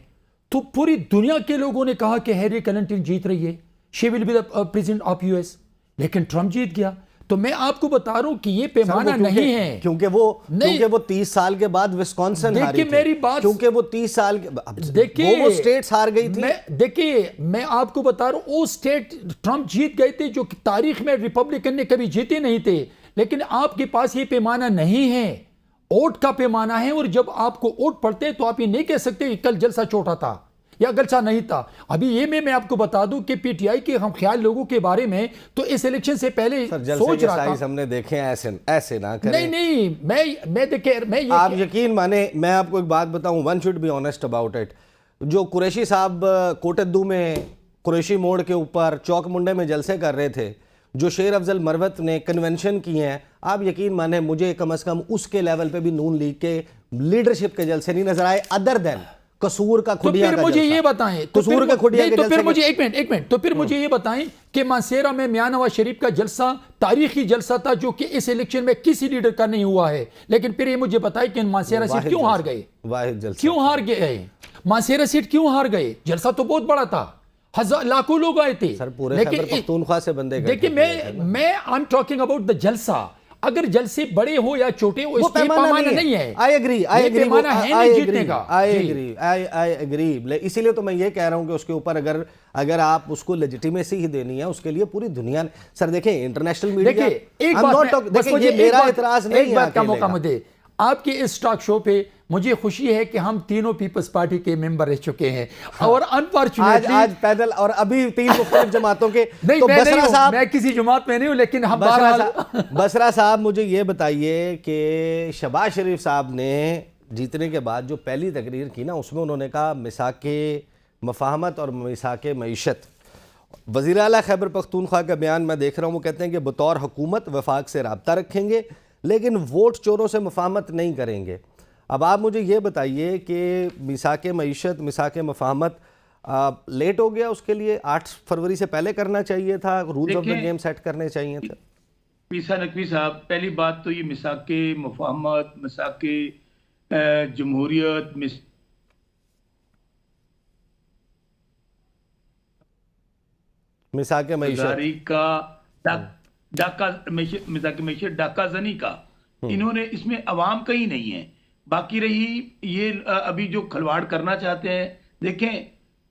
C: तो पूरी दुनिया के लोगों ने कहा कि हैरी क्लिंटन जीत रही है, she will be the president of US, लेकिन ट्रंप जीत गया। तो मैं आपको बता रहा हूं कि ये पैमाना नहीं है,
A: क्योंकि वो 30 साल के बाद विस्कॉन्सिन हारी
C: देखिए
A: थी।
C: मेरी बात,
A: क्योंकि वो 30 साल के
C: देखिए
A: वो स्टेट्स हार गई थी।
C: देखिए मैं आपको बता रहा हूं वो स्टेट ट्रंप जीत गए थे जो कि तारीख में रिपब्लिकन ने कभी जीते नहीं थे। लेकिन आपके पास ये पैमाना नहीं है, वोट का पैमाना है, और जब आपको वोट पड़ते तो आप ये नहीं कह सकते कि कल जलसा छोटा था या जलसा नहीं था। अभी ये मैं आपको बता दूं कि पीटीआई के हम ख्याल लोगों के बारे में तो इस इलेक्शन से पहले सोच रहा था।
A: हमने देखे ऐसे ना करें।
C: नहीं मैं देखिए मैं
A: आप यकीन माने, मैं आपको एक बात बताऊं, one should be honest about it. जो कुरैशी साहब कोटद्दू में कुरैशी मोड़ के ऊपर चौक मुंडे में जलसे कर रहे थे, जो शेर अफजल मरवत ने कन्वेंशन किए हैं, आप यकीन माने मुझे कम से कम उसके लेवल पे भी नून लीग के लीडरशिप के जलसे नहीं नजर आए, अदर देन कसूर का खुडिया का
C: मुझे
A: जलसा।
C: ये बताएं,
A: कसूर का खुडिया के
C: तो
A: जलसे
C: फिर मुझे एक मिनट तो फिर मुझे ये बताएं कि मानसेरा में मियां नवाज शरीफ का जलसा तारीखी जलसा था जो कि इस इलेक्शन में किसी लीडर का नहीं हुआ है। लेकिन फिर ये मुझे बताएं कि मानसेरा सीट क्यों हार गए?
A: वाहिद जलसा
C: क्यों हार गए? मानसेरा सीट क्यों हार गए? जलसा तो बहुत बड़ा था, हजार लाखों लोग आए थे।
A: सर पूरे खैबर पख्तूनख्वा से बंदे गए।
C: देखिए मैं I am talking about the जलसा। अगर जलसे बड़े हो या छोटे हो, इसका पैमाना नहीं है।
A: आई एग्री
C: पैमाना है नहीं जीतने का।
A: I agree. इसीलिए तो मैं ये कह रहा हूं कि उसके ऊपर अगर आप उसको लेजिटिमेसी ही देनी है, उसके लिए पूरी दुनिया। सर देखें इंटरनेशनल मीडिया,
C: एक बात
A: ये मेरा एतराज नहीं है।
C: एक बात का मौका मुझे आपके इस टॉक शो पे मुझे खुशी है कि हम तीनों पीपल्स पार्टी के मेंबर रह चुके हैं। और अनफॉर्चुनेटली
A: आज पैदल और अभी 3 मुख्तलिफ जमातों के
C: नहीं,
A: तो
C: बसरा साहब, मैं किसी जमात में नहीं हूं, लेकिन हम
A: बसरा साहब मुझे ये बताइए कि शहबाज शरीफ साहब ने जीतने के बाद जो पहली तकरीर की ना, उसमें उन्होंने कहा मिसाके मफाहमत और मिसाके मईशत। वज़ीर आला खैबर पख्तूनख्वा का बयान मैं देख रहा हूँ, वो कहते हैं कि बतौर हुकूमत वफाक से रब्ता रखेंगे लेकिन वोट चोरों से मुफाहमत नहीं करेंगे। अब आप मुझे ये बताइए कि मिसाके मईशत, मिसाके मफाहमत लेट हो गया, उसके लिए 8 फरवरी से पहले करना चाहिए था, rules of the game set करने चाहिए थे।
B: पीसा नकवी साहब, पहली बात तो ये मिसाके मुफाहमत, मिसाके जमहूरियत,
A: मिसाके मईशत
B: का मिसाके मईशत डाका जनी का, इन्होंने इसमें अवाम का ही नहीं है। बाकी रही ये अभी जो खलवाड़ करना चाहते हैं, देखें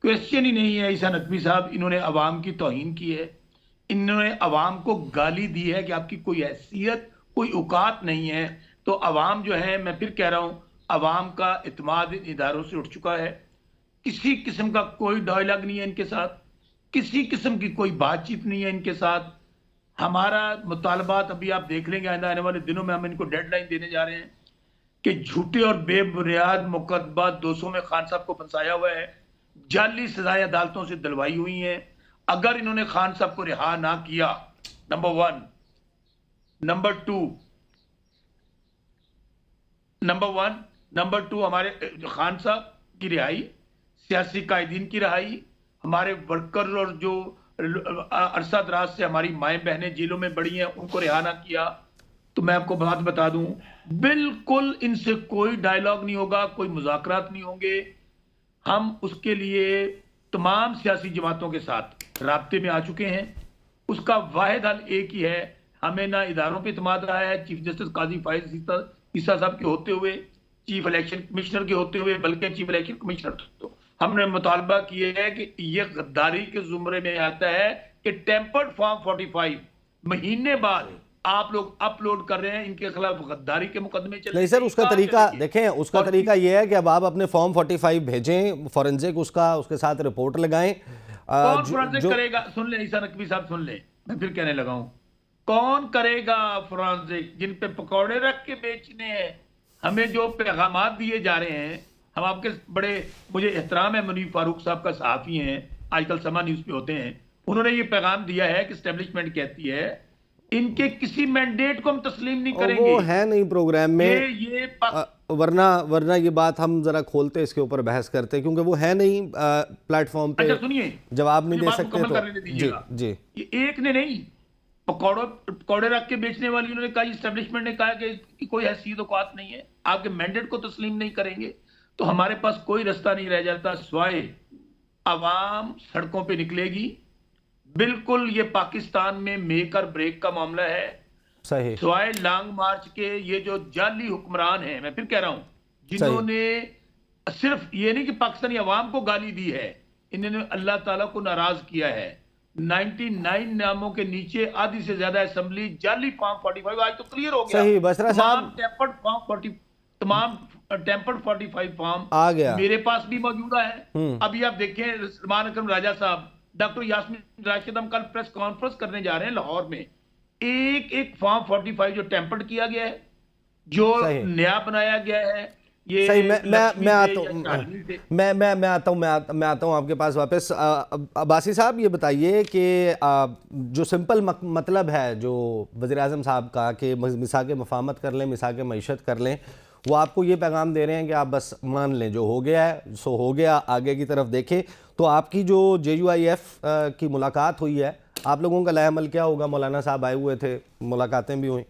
B: क्वेश्चन ही नहीं है ईसा नकवी साहब, इन्होंने अवाम की तौहीन की है, इन्होंने अवाम को गाली दी है कि आपकी कोई हैसियत कोई औकात नहीं है। तो अवाम जो है, मैं फिर कह रहा हूं, अवाम का इत्मीनान इदारों से उठ चुका है। किसी किस्म का कोई डायलॉग नहीं है इनके साथ, किसी किस्म की कोई बातचीत नहीं है इनके साथ। हमारा मुतालबात अभी आप देख लेंगे, आने वाले दिनों में हम इनको डेडलाइन देने जा रहे हैं कि झूठे और बेबुनियाद मुकदमा 200 में खान साहब को फंसाया हुआ है, जाली सजाएं अदालतों से दिलवाई हुई हैं। अगर इन्होंने खान साहब को रिहा ना किया, नंबर 1, नंबर 2 हमारे खान साहब की रिहाई, सियासी कायदीन की रिहाई, हमारे वर्कर और जो अरसा दराज से हमारी माएँ बहनें जेलों में बड़ी हैं उनको रिहा ना किया, तो मैं आपको बात बता दूं, बिल्कुल इनसे कोई डायलॉग नहीं होगा, कोई मुज़ाकरात नहीं होंगे। हम उसके लिए तमाम सियासी जमातों के साथ राब्ते में आ चुके हैं। उसका वाहिद हल एक ही है, हमें ना इदारों पे इत्मीनान रहा है, चीफ जस्टिस काजी फाइज ईसा साहब के होते हुए, चीफ इलेक्शन कमिश्नर के होते हुए, बल्कि चीफ इलेक्शन कमिश्नर तो हमने मुतालबा किया है कि ये गद्दारी के जुमरे में आता है कि टेम्पर्ड फॉर्म 45 महीने बाद आप लोग अपलोड कर रहे हैं, इनके खिलाफ गद्दारी के मुकदमे चल रहे हैं।
A: नहीं सर, उसका तरीका देखें, उसका तरीका यह है कि अब आप अपने फॉर्म 45 भेजें, फॉरेंसिक उसके साथ रिपोर्ट लगाएं।
B: कौन फॉरेंसिक करेगा? सुन ले ईसा नकवी साहब, सुन ले, मैं फिर कहने लगा हूं, कौन करेगा फॉरेंसिक? जिन पे पकौड़े रख के बेचने हैं, हमें जो पैगामात दिए जा रहे हैं, हम आपके बड़े, मुझे एहतराम है मुनीफ फारूक साहब का, सहाफ़ी हैं, आजकल समा न्यूज़ पे होते हैं, उन्होंने ये पैगाम दिया है कि एस्टेब्लिशमेंट कहती है इनके किसी मैंडेट को हम तस्लीम नहीं करेंगे।
A: वो है नहीं प्रोग्राम में,
B: ये
A: वरना ये बात हम जरा खोलते इसके ऊपर बहस करते, क्योंकि वो है नहीं प्लेटफॉर्म पे।
B: अच्छा सुनिए,
A: जवाब नहीं दे सकते तो
B: जी, ये एक ने नहीं, पकौड़े रख के बेचने वाली उन्होंने कहा, एस्टेब्लिशमेंट ने कहा कि कोई हैसियत औकात नहीं है, आपके मैंडेट को तस्लीम नहीं करेंगे, तो हमारे पास कोई रास्ता नहीं रह जाता स्वाय अवाम सड़कों पे निकलेगी। बिल्कुल ये पाकिस्तान में मेक और ब्रेक का मामला है।
A: सही
B: सवाए लॉन्ग मार्च के ये जो जाली हुक्मरान हैं, मैं फिर कह रहा हूं, जिन्होंने सिर्फ ये नहीं कि पाकिस्तानी अवाम को गाली दी है, इन्होंने अल्लाह ताला को नाराज किया है। 99 नामों के नीचे आधी से ज्यादा असेंबली जाली फॉर्म 45, आज तो क्लियर हो गया।
A: सही बसरा साहब,
B: तमाम टेम्पर्ड 45 फॉर्म
A: आ गया,
B: मेरे पास भी मौजूदा है। अभी आप देखें सलमान अकरम राजा साहब, डॉक्टर यास्मीन राशिद, हम कल प्रेस कॉन्फ्रेंस करने जा रहे हैं लाहौर में, एक एक फॉर्म 45 जो टेम्पर्ड किया गया है, जो नया बनाया गया है, ये
A: सही। मैं आता हूँ आपके पास वापस। अब्बासी साहब ये बताइए कि जो सिंपल मतलब है जो वज़ीर-ए-आज़म साहब का कि मिसाक़ मफ़ाहमत कर लें, मिसाक़ मईशत कर लें, वो आपको ये पैगाम दे रहे हैं कि आप बस मान लें जो हो गया है सो हो गया, आगे की तरफ देखें। तो आपकी जो JUIF की मुलाकात हुई है, आप लोगों का लाएअमल क्या होगा? मौलाना साहब आए हुए थे, मुलाकातें भी हुई।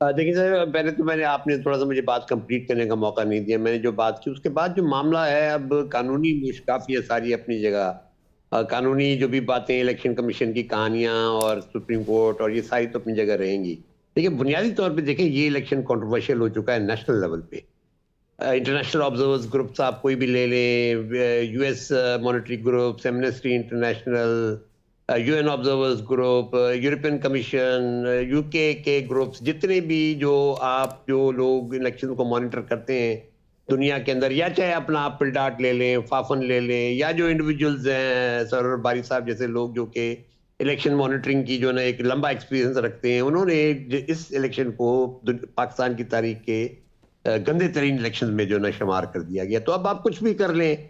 D: देखिए सर, पहले तो आपने थोड़ा सा मुझे बात कंप्लीट करने का मौका नहीं दिया। मैंने जो बात की उसके बाद जो मामला है, अब कानूनी मुश्किलात है सारी अपनी जगह, कानूनी जो भी बातें, इलेक्शन कमीशन की कहानियां और सुप्रीम कोर्ट और ये सारी तो अपनी जगह रहेंगी। लेकिन बुनियादी तौर पे देखें, ये इलेक्शन कंट्रोवर्शियल हो चुका है नेशनल लेवल पे। इंटरनेशनल ऑब्जर्वर्स ग्रुप्स आप कोई भी ले लें, US monetary groups, amnesty international, UN observers group, European commission, UK के ग्रुप्स, जितने भी जो लोग इलेक्शन को मॉनिटर करते हैं दुनिया के अंदर, या चाहे अपना आप पिलडाट ले लें, फाफन ले लें, या जो इंडिविजुअल्स हैं सर बारी साहब जैसे लोग जो कि इलेक्शन मॉनिटरिंग की जो ना एक लंबा एक्सपीरियंस रखते हैं, उन्होंने इस इलेक्शन को पाकिस्तान की तारीख के गंदे तरीन इलेक्शन में जो ना शुमार कर दिया गया। तो अब आप कुछ भी कर लें,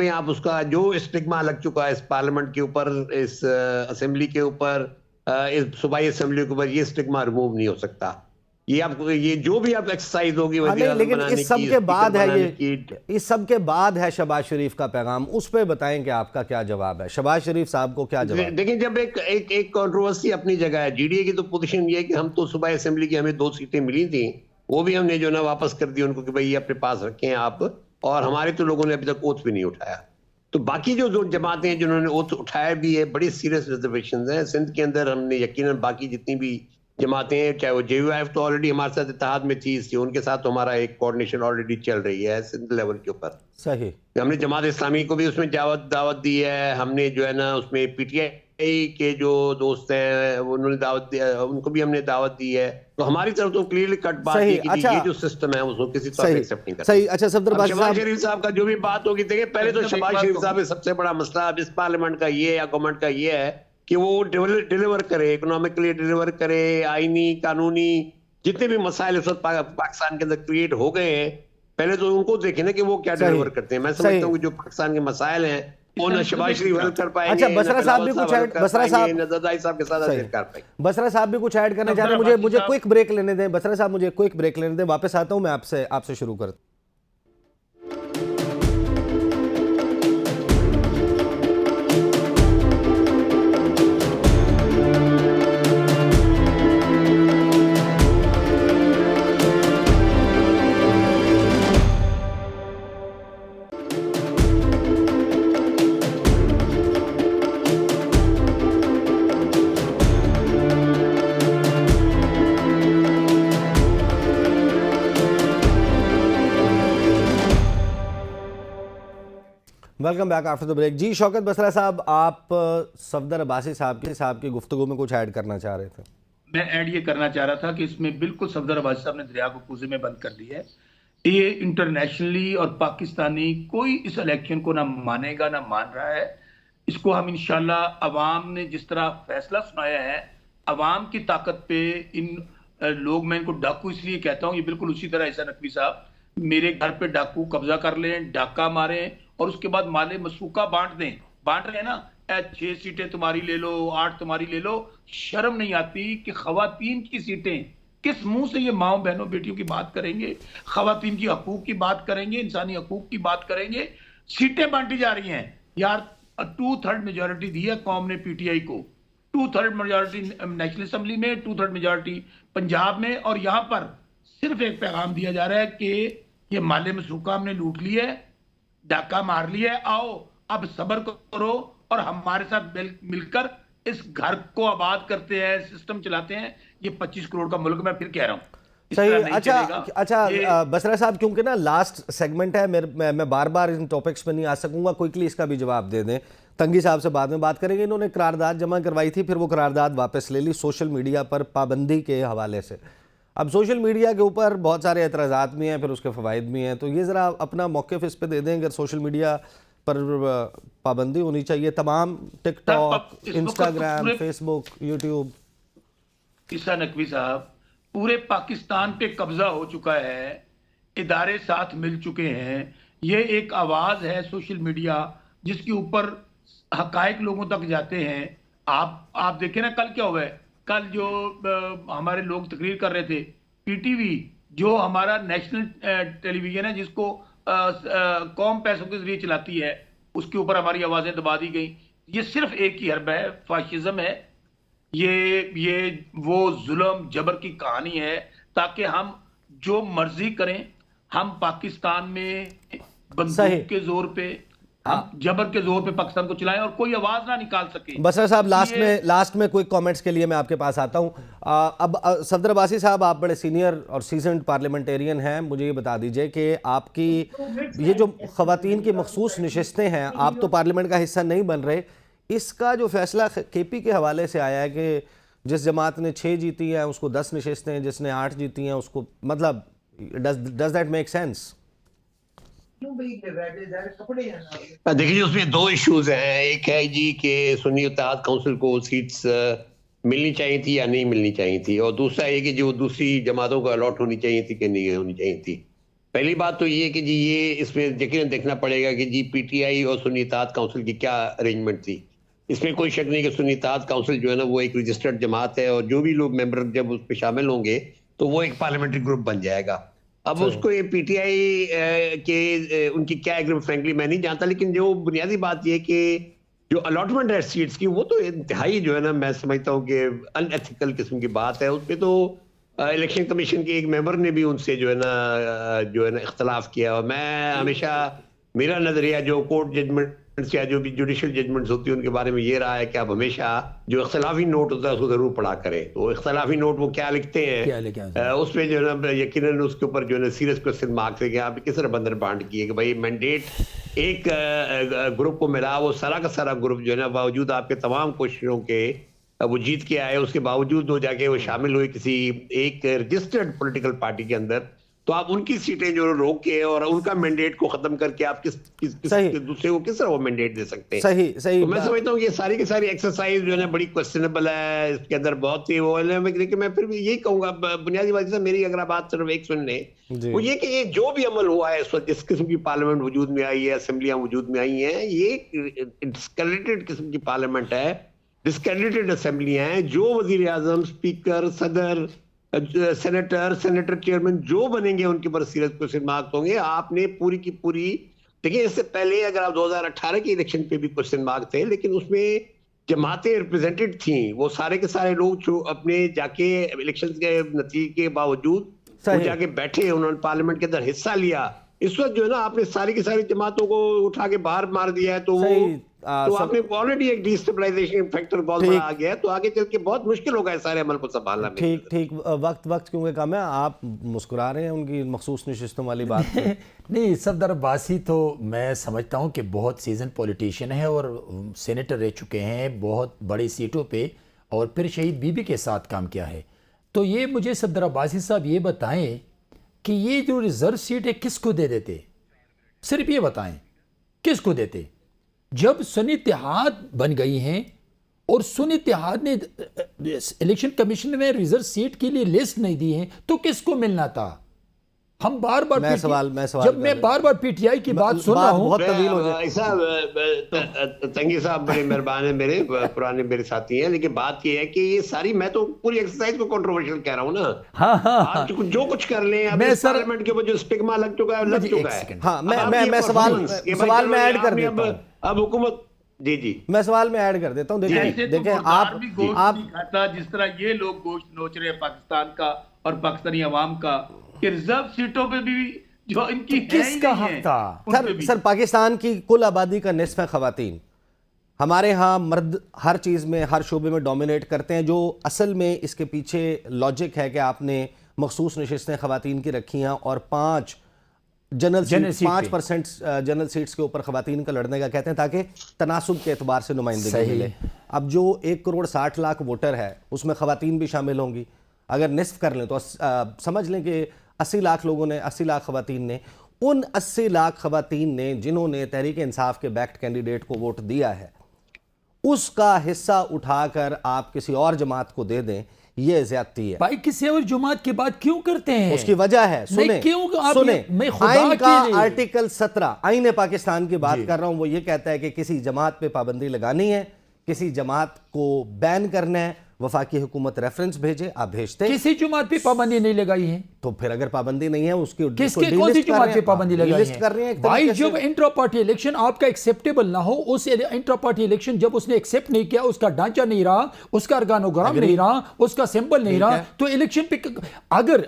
D: आप उसका जो स्टिग्मा लग चुका है इस पार्लियामेंट के ऊपर, इस असेंबली के ऊपर, इस सूबाई असेंबली के ऊपर, ये स्टिग्मा रिमूव नहीं हो सकता। ये जो भी आप एक्सरसाइज होगी,
A: लेकिन इस सब के बाद है, इस सब के बाद है शहबाज शरीफ का पैगाम, उस पे बताएं कि आपका क्या जवाब है? शहबाज शरीफ साहब को क्या जवाब?
D: देखिए, जब एक कंट्रोवर्सी अपनी जगह है, GDA की तो पोजीशन ये है कि हम तो सूबाई असेंबली की हमें 2 सीटें मिली थी, वो भी हमने जो ना वापस कर दी उनको कि भाई ये अपने पास रखें आप, और हमारे तो लोगों ने अभी तक ओथ भी नहीं उठाया। तो बाकी जो जमातें हैं जिन्होंने ओथ उठाया भी है, बड़ी सीरियस रिजर्वेशन हैं सिंध के अंदर। हमने यकीनन बाकी जितनी भी जमातें हैं, चाहे वो JUIF तो ऑलरेडी हमारे साथ इत्तेहाद में थी, उनके साथ तो हमारा एक कोऑर्डिनेशन ऑलरेडी चल रही है सिंध लेवल के ऊपर।
A: सही।
D: हमने जमात इस्लामी को भी उसमें दावत दी है, हमने जो है ना उसमें PTI के जो दोस्त हैं उन्होंने दावत दी, उनको भी हमने दावत दी है। तो हमारी तरफ तो क्लियरली कट बात है कि ये जो सिस्टम है उसको किसी तरह एक्सेप्ट नहीं करता।
A: सही। अच्छा शहबाज
D: शरीफ साहब का जो भी बात होगी, देखिए पहले तो शहबाज शरीफ साहब का सबसे बड़ा मसला अब इस पार्लियामेंट का ये या गवर्नमेंट का ये है कि वो डिलीवर करे, इकोनॉमिकली डिलीवर करे, आईनी कानूनी जितने भी मसाइल इस वक्त पाकिस्तान के अंदर क्रिएट हो गए हैं, पहले तो उनको देखें ना कि वो क्या डिलीवर करते हैं। मैं समझता हूँ कि जो पाकिस्तान के मसाइल हैं वो न शहबाज शरीफ हल कर पाएंगे।
A: अच्छा बसरा साहब भी कुछ ऐड, बसरा साहब
D: के साथ कर पाएंगे।
A: बसरा साहब भी कुछ ऐड करना चाहते हैं? मुझे क्विक ब्रेक लेने दें बसरा साहब, मुझे क्विक ब्रेक लेने दें, वापस आता हूँ मैं आपसे शुरू करता हूँ। Welcome back after the break. जी शौकत बसरा साहब, आप सफदर अब्बासी साहब की गुफ्तगू में कुछ ऐड करना चाह रहे थे?
B: मैं ऐड ये करना चाह रहा था कि इसमें बिल्कुल सफदर अब्बासी साहब ने दरिया को कूजे में बंद कर दिया है। ये इंटरनेशनली और पाकिस्तानी कोई इस इलेक्शन को ना मानेगा ना मान रहा है। इसको हम इंशाल्लाह, अवाम ने जिस तरह फैसला सुनाया है, अवाम की ताकत पे इन लोग, मैं इनको डाकू इसलिए कहता हूँ, ये बिल्कुल उसी तरह ईसा नकवी साहब मेरे घर पे डाकू कब्जा कर लें, डाका मारें और उसके बाद माले मसूका बांट रहे हैं ना, 6 सीटें तुम्हारी ले लो, 8 तुम्हारी ले लो। शर्म नहीं आती कि खवातीन की सीटें, किस मुंह से ये माओ बहनों बेटियों की बात करेंगे, खवातीन की हकूक की बात करेंगे, इंसानी हकूक की बात करेंगे, सीटें बांटी जा रही हैं यार। 2/3 मेजोरिटी दी है कौम ने PTI को, 2/3 मेजोरिटी नेशनल असेंबली में, 2/3 मेजोरिटी पंजाब में, और यहाँ पर सिर्फ एक पैगाम दिया जा रहा है कि ये माले मसूका हमने लूट लिया है, डाका मार लिया है, आओ अब सब्र करो और हमारे साथ मिलकर इस घर को आबाद करते हैं, सिस्टम चलाते हैं। ये 25 करोड़ का मुल्क, मैं फिर कह रहा हूँ, इस
A: सही।
B: तरह नहीं
A: अच्छा
B: चलेगा।
A: अच्छा बसरा साहब, क्योंकि ना लास्ट सेगमेंट है, मैं बार बार इन टॉपिक्स पे नहीं आ सकूंगा, क्विकली इसका भी जवाब दे दें। तंगी साहब से बाद में बात करेंगे। इन्होंने करारदाद जमा करवाई थी, फिर वो करारदाद वापस ले ली सोशल मीडिया पर पाबंदी के हवाले से। अब सोशल मीडिया के ऊपर बहुत सारे एतराज़ात भी हैं, फिर उसके फ़वाइद भी हैं, तो ये ज़रा अपना मौक़िफ़ इस पे दे दें। अगर सोशल मीडिया पर पाबंदी होनी चाहिए तमाम, टिकटॉक, इंस्टाग्राम, फेसबुक, यूट्यूब।
B: ईसा नकवी साहब, पूरे पाकिस्तान पे कब्जा हो चुका है, इदारे साथ मिल चुके हैं। ये एक आवाज है सोशल मीडिया जिसके ऊपर हकायक लोगों तक जाते हैं। आप देखें ना, कल क्या हुआ है। कल जो हमारे लोग तकरीर कर रहे थे, पीटीवी जो हमारा नेशनल टेलीविजन है, जिसको कौम पैसों के जरिए चलाती है, उसके ऊपर हमारी आवाजें दबा दी गई। ये सिर्फ एक ही हरबा है, फाशिज्म है। ये वो जुल्म जबर की कहानी है, ताकि हम जो मर्जी करें, हम पाकिस्तान में बंदूक के जोर पे, हम जबर के जोर पे पाकिस्तान को चलाएं और कोई आवाज ना निकाल सके।
A: बसरा साहब, लास्ट में क्विक कमेंट्स के लिए मैं आपके पास आता हूं। अब सफदर अब्बासी साहब, आप बड़े सीनियर और सीजन्ड पार्लियामेंटेरियन हैं, मुझे ये बता दीजिए कि आपकी ये जो ख़वातीन की मखसूस नशिस्तें हैं, आप तो पार्लियामेंट का हिस्सा नहीं बन रहे, इसका जो फैसला केपी के हवाले से आया है कि जिस जमात ने 6 जीती हैं उसको 10 नशिस्तें, जिसने 8 जीती हैं उसको, मतलब डज दैट मेक सेंस?
D: देखिए जी, उसमें दो इश्यूज हैं। एक है जी कि सुन्नी इत्तेहाद काउंसिल को सीट्स मिलनी चाहिए थी या नहीं मिलनी चाहिए थी, और दूसरा ये कि जो दूसरी जमातों को अलॉट होनी चाहिए थी कि नहीं होनी चाहिए थी। पहली बात तो ये कि जी ये इसमें यकीनन देखना पड़ेगा कि जी पीटीआई और सुन्नी इत्तेहाद काउंसिल की क्या अरेंजमेंट थी। इसमें कोई शक नहीं कि सुन्नी इत्तेहाद काउंसिल जो है ना, वो एक रजिस्टर्ड जमात है, और जो भी लोग मेंबर जब उस पर शामिल होंगे तो वो एक पार्लियामेंट्री ग्रुप बन जाएगा। अब उसको ये पीटीआई के उनकी क्या एग्रीमेंट फ्रैंकली मैं नहीं जानता, लेकिन जो बुनियादी बात ये कि जो अलॉटमेंट है सीट्स की, वो तो इंतहाई जो है ना, मैं समझता हूँ कि अनएथिकल किस्म की बात है। उस पर तो इलेक्शन कमीशन के एक मेंबर ने भी उनसे जो है ना इख्तलाफ किया। और मैं हमेशा, मेरा नजरिया जो कोर्ट जजमेंट या जो भी जुडिशियल जजमेंट्स होती है उनके बारे में ये रहा है कि आप हमेशा जो इख्तलाफी नोट होता है उसको जरूर पढ़ा करें। तो इख्तलाफी नोट वो क्या लिखते हैं, उसमें जो है ना यकीनन उसके ऊपर जो है ना सीरियस क्वेश्चन मार्क्स है कि आप किस तरह बंदर बांट किए कि भाई मैंडेट एक ग्रुप को मिला, वो सारा का सारा ग्रुप जो है ना, बावजूद आपके तमाम कोशिशों के वो जीत के आए, उसके बावजूद वो जाके वो शामिल हुए किसी एक रजिस्टर्ड पॉलिटिकल पार्टी के अंदर। तो आप उनकी सीटें जो रोक के और उनका मैंडेट को खत्म करके आप किस दूसरे को किस तरह वो मैंडेट दे सकते हैं?
A: सही।
D: तो मैं समझता हूँ ये सारी की सारी एक्सरसाइज जो है ना बड़ी क्वेश्चनिबल है। इसके अंदर बहुत ही वो है, लेकिन मैं फिर भी यही कहूंगा, बुनियादी बात मेरी अगर आप बात सिर्फ एक सुन लें, वो ये कि ये जो भी अमल हुआ है इस वक्त, जिस किस्म की पार्लियामेंट वजूद में आई है, असेंबलियां वजूद में आई हैं, ये डिस्क्रेडिटेड किस्म की पार्लियामेंट है, डिस्क्रेडिटेड असेंबलियां हैं। जो वजीर आजम, स्पीकर, सदर, सेनेटर चेयरमैन जो बनेंगे उनके ऊपर सीरियस क्वेश्चन मार्क्स होंगे। आपने पूरी की पूरी, देखिए इससे पहले अगर आप 2018 के इलेक्शन पे भी क्वेश्चन मार्क थे, लेकिन उसमें जमातें रिप्रेजेंटेड थी, वो सारे के सारे लोग जो अपने जाके इलेक्शन के नतीजे के बावजूद वो जाके बैठे, उन्होंने पार्लियामेंट के अंदर हिस्सा लिया। इस वक्त जो है ना आपने सारी की सारी जमातों को उठा के बाहर मार दिया है, तो वो आपने ऑलरेडी एक डिस्टेबलाइजेशन फैक्टर बहुत बड़ा आ गया है, तो आगे चल के बहुत मुश्किल होगा इस सारे अमल को संभालना।
A: ठीक। वक्त क्योंकि कम है, आप मुस्कुरा रहे हैं उनकी मखसूस नशिस्तों वाली बात पे।
C: नहीं, सफदर अब्बासी तो मैं समझता हूँ कि बहुत सीजन पॉलिटिशियन है और सेनेटर रह चुके हैं बहुत बड़ी सीटों पे, और फिर शहीद बीबी के साथ काम किया है। तो ये मुझे सफदर अब्बासी साहब ये बताएं कि ये जो रिजर्व सीट है किसको दे देते, सिर्फ ये बताएं किसको देते। जब सुन्नी इत्तेहाद बन गई हैं और सुन्नी इत्तेहाद ने इलेक्शन कमीशन में रिजर्व सीट के लिए लिस्ट नहीं दी है, तो किसको मिलना था? हम बार बार जब मैं बार बार पीटीआई की बात सुन रहा हूँ,
A: बहुत तवील हो जाए।
D: तंगी साहब बड़े मेहरबान है, मेरे पुराने मेरे साथी हैं, लेकिन बात ये है कि ये सारी, मैं तो पूरी एक्सरसाइज को कंट्रोवर्शियल कह रहा हूँ ना। हाँ। जो कुछ कर लें, अब पार्लियामेंट के ऊपर जो स्टिग्मा लग चुका है।
A: हाँ, मैं सवाल में ऐड कर देता हूँ।
D: अब हुकूमत, जी
A: मैं सवाल में ऐड कर देता हूँ। देखिए आप
B: भी गोश्त नहीं खाता जिस तरह ये लोग गोश्त नोच रहे हैं पाकिस्तान का और पाकिस्तानी अवाम का, कि रिजर्व सीटों पे भी जो इनकी
C: किसका हक था?
A: सर, पाकिस्तान की कुल आबादी का निस्फ है खवातीन। हमारे यहाँ मर्द हर चीज़ में, हर शोबे में डोमिनेट करते हैं। जो असल में इसके पीछे लॉजिक है कि आपने मखसूस नशिस्तें ख़वातीन की रखी हैं और 5 जनरल सीट 5% जनरल सीट्स के ऊपर ख़वातीन का लड़ने का कहते हैं, ताकि तनासुब के एतबार से नुमाइंदगी मिले। अब जो 1,60,00,000 वोटर है उसमें ख़वातीन भी शामिल होंगी। अगर निस्फ कर लें तो समझ लें कि 80 लाख लोगों ने, 80 लाख ख़वातीन ने, उन 80 लाख ख़वातीन ने जिन्होंने तहरीक इंसाफ के बैक्ड कैंडिडेट को वोट दिया है, उसका हिस्सा उठाकर आप किसी और जमात को दे दें, ये ज्यादती है।
C: भाई किसी और जमात की बात क्यों करते हैं?
A: उसकी वजह है, सुने सुने, आइन का आर्टिकल 17 आइन पाकिस्तान की बात कर रहा हूं, वो ये कहता है कि किसी जमात पे पाबंदी लगानी है, किसी जमात को बैन करना है, वफाकी हुकूमत रेफरेंस भेजे, आप भेजते हैं।
C: किसी जमात पे पाबंदी नहीं लगाई है,
A: तो फिर अगर पाबंदी नहीं है उसकी
C: किसके कौन सी जमात पे पाबंदी लगाई है? भाई जब इंट्रा पार्टी इलेक्शन आपका एक्सेप्टेबल ना हो, उस इंट्रा पार्टी इलेक्शन जब उसने एक्सेप्ट नहीं किया, उसका ढांचा नहीं रहा, उसका ऑर्गेनोग्राम नहीं रहा, उसका सिंबल नहीं रहा, तो इलेक्शन पे अगर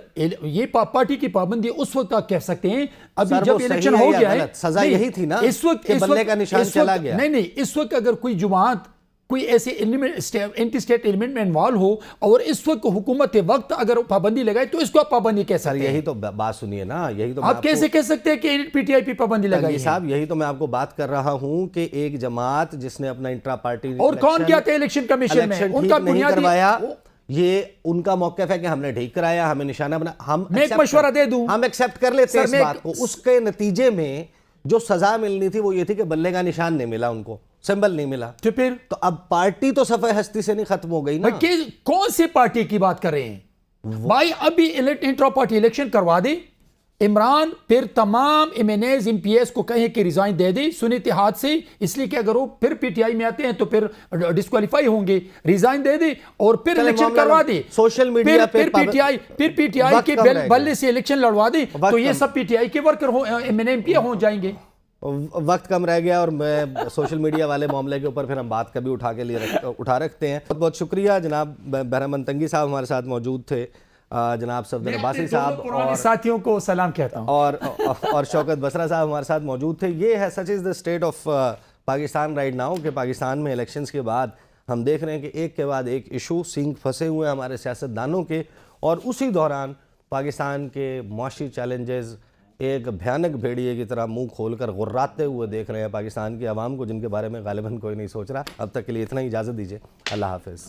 C: ये पार्टी की पाबंदी उस वक्त आप कह सकते हैं, अभी जब इलेक्शन हो गया है,
A: सजा यही थी ना,
C: इस वक्त
A: बल्ले का निशान चला गया।
C: नहीं, इस वक्त अगर कोई जमात, कोई ऐसे एंटी स्टेट एलिमेंट में इन्वॉल्व हो और इस वक्त हुकूमत वक्त अगर पाबंदी लगाए, तो इसको आप पाबंदी कह सकते हैं।
A: यही तो बात सुनिए ना, यही तो
C: आप कैसे कह सकते हैं कि पीटीआई पे पाबंदी लगाई
A: साहब? यही तो मैं आपको बात कर रहा हूं कि एक जमात जिसने अपना इंट्रा पार्टी
C: और कौन गया था इलेक्शन कमीशन में, उनका बुनियादी
A: करवाया, ये उनका मौक़िफ़ है कि हमने ठीक कराया, हमें निशाना बना, हम
C: मैं एक मशवरा दे दूं,
A: हम एक्सेप्ट कर लेते हैं इस बात को। उसके नतीजे में जो सजा मिलनी थी वो ये थी कि बल्ले का निशान नहीं मिला, उनको सिंबल नहीं मिला,
C: तो फिर
A: तो अब पार्टी तो सफ़े हस्ती से नहीं खत्म हो गई ना।
C: कौन सी पार्टी की बात कर रहे हैं भाई? अभी इंट्रा पार्टी इलेक्शन करवा दे इमरान, फिर तमाम एमएनएज एमपीएस को कहें कि रिजाइन दे दे सुन्नी इत्तेहाद से, इसलिए कि अगर वो फिर पीटीआई में आते हैं तो फिर डिस्क्वालीफाई होंगे, रिजाइन दे दे और फिर इलेक्शन करवा दे,
A: सोशल मीडिया
C: फिर पीटीआई के बल्ले से इलेक्शन लड़वा दे, तो ये सब पीटीआई के वर्कर हो, एमएनएमपी हो जाएंगे।
A: वक्त कम रह गया और मैं सोशल मीडिया वाले मामले के ऊपर फिर हम बात कभी उठा रखते हैं। बहुत बहुत शुक्रिया। जनाब बहरम तंगी साहब हमारे साथ मौजूद थे, जनाब सफदर अब्बासी साहब और
C: साथियों को सलाम कहता हूं,
A: और शौकत बसरा साहब हमारे साथ मौजूद थे। ये है such is the state of Pakistan right now कि पाकिस्तान में इलेक्शंस के बाद हम देख रहे हैं कि एक के बाद एक इशू सींग फंसे हुए हैं हमारे सियासतदानों के, और उसी दौरान पाकिस्तान के मुआशी चैलेंजेस एक भयानक भेड़िए की तरह मुंह खोलकर गुर्राते हुए देख रहे हैं पाकिस्तान की आवाम को, जिनके बारे में गालिबन कोई नहीं सोच रहा। अब तक के लिए इतना ही, इजाज़त दीजिए, अल्लाह हाफिज़।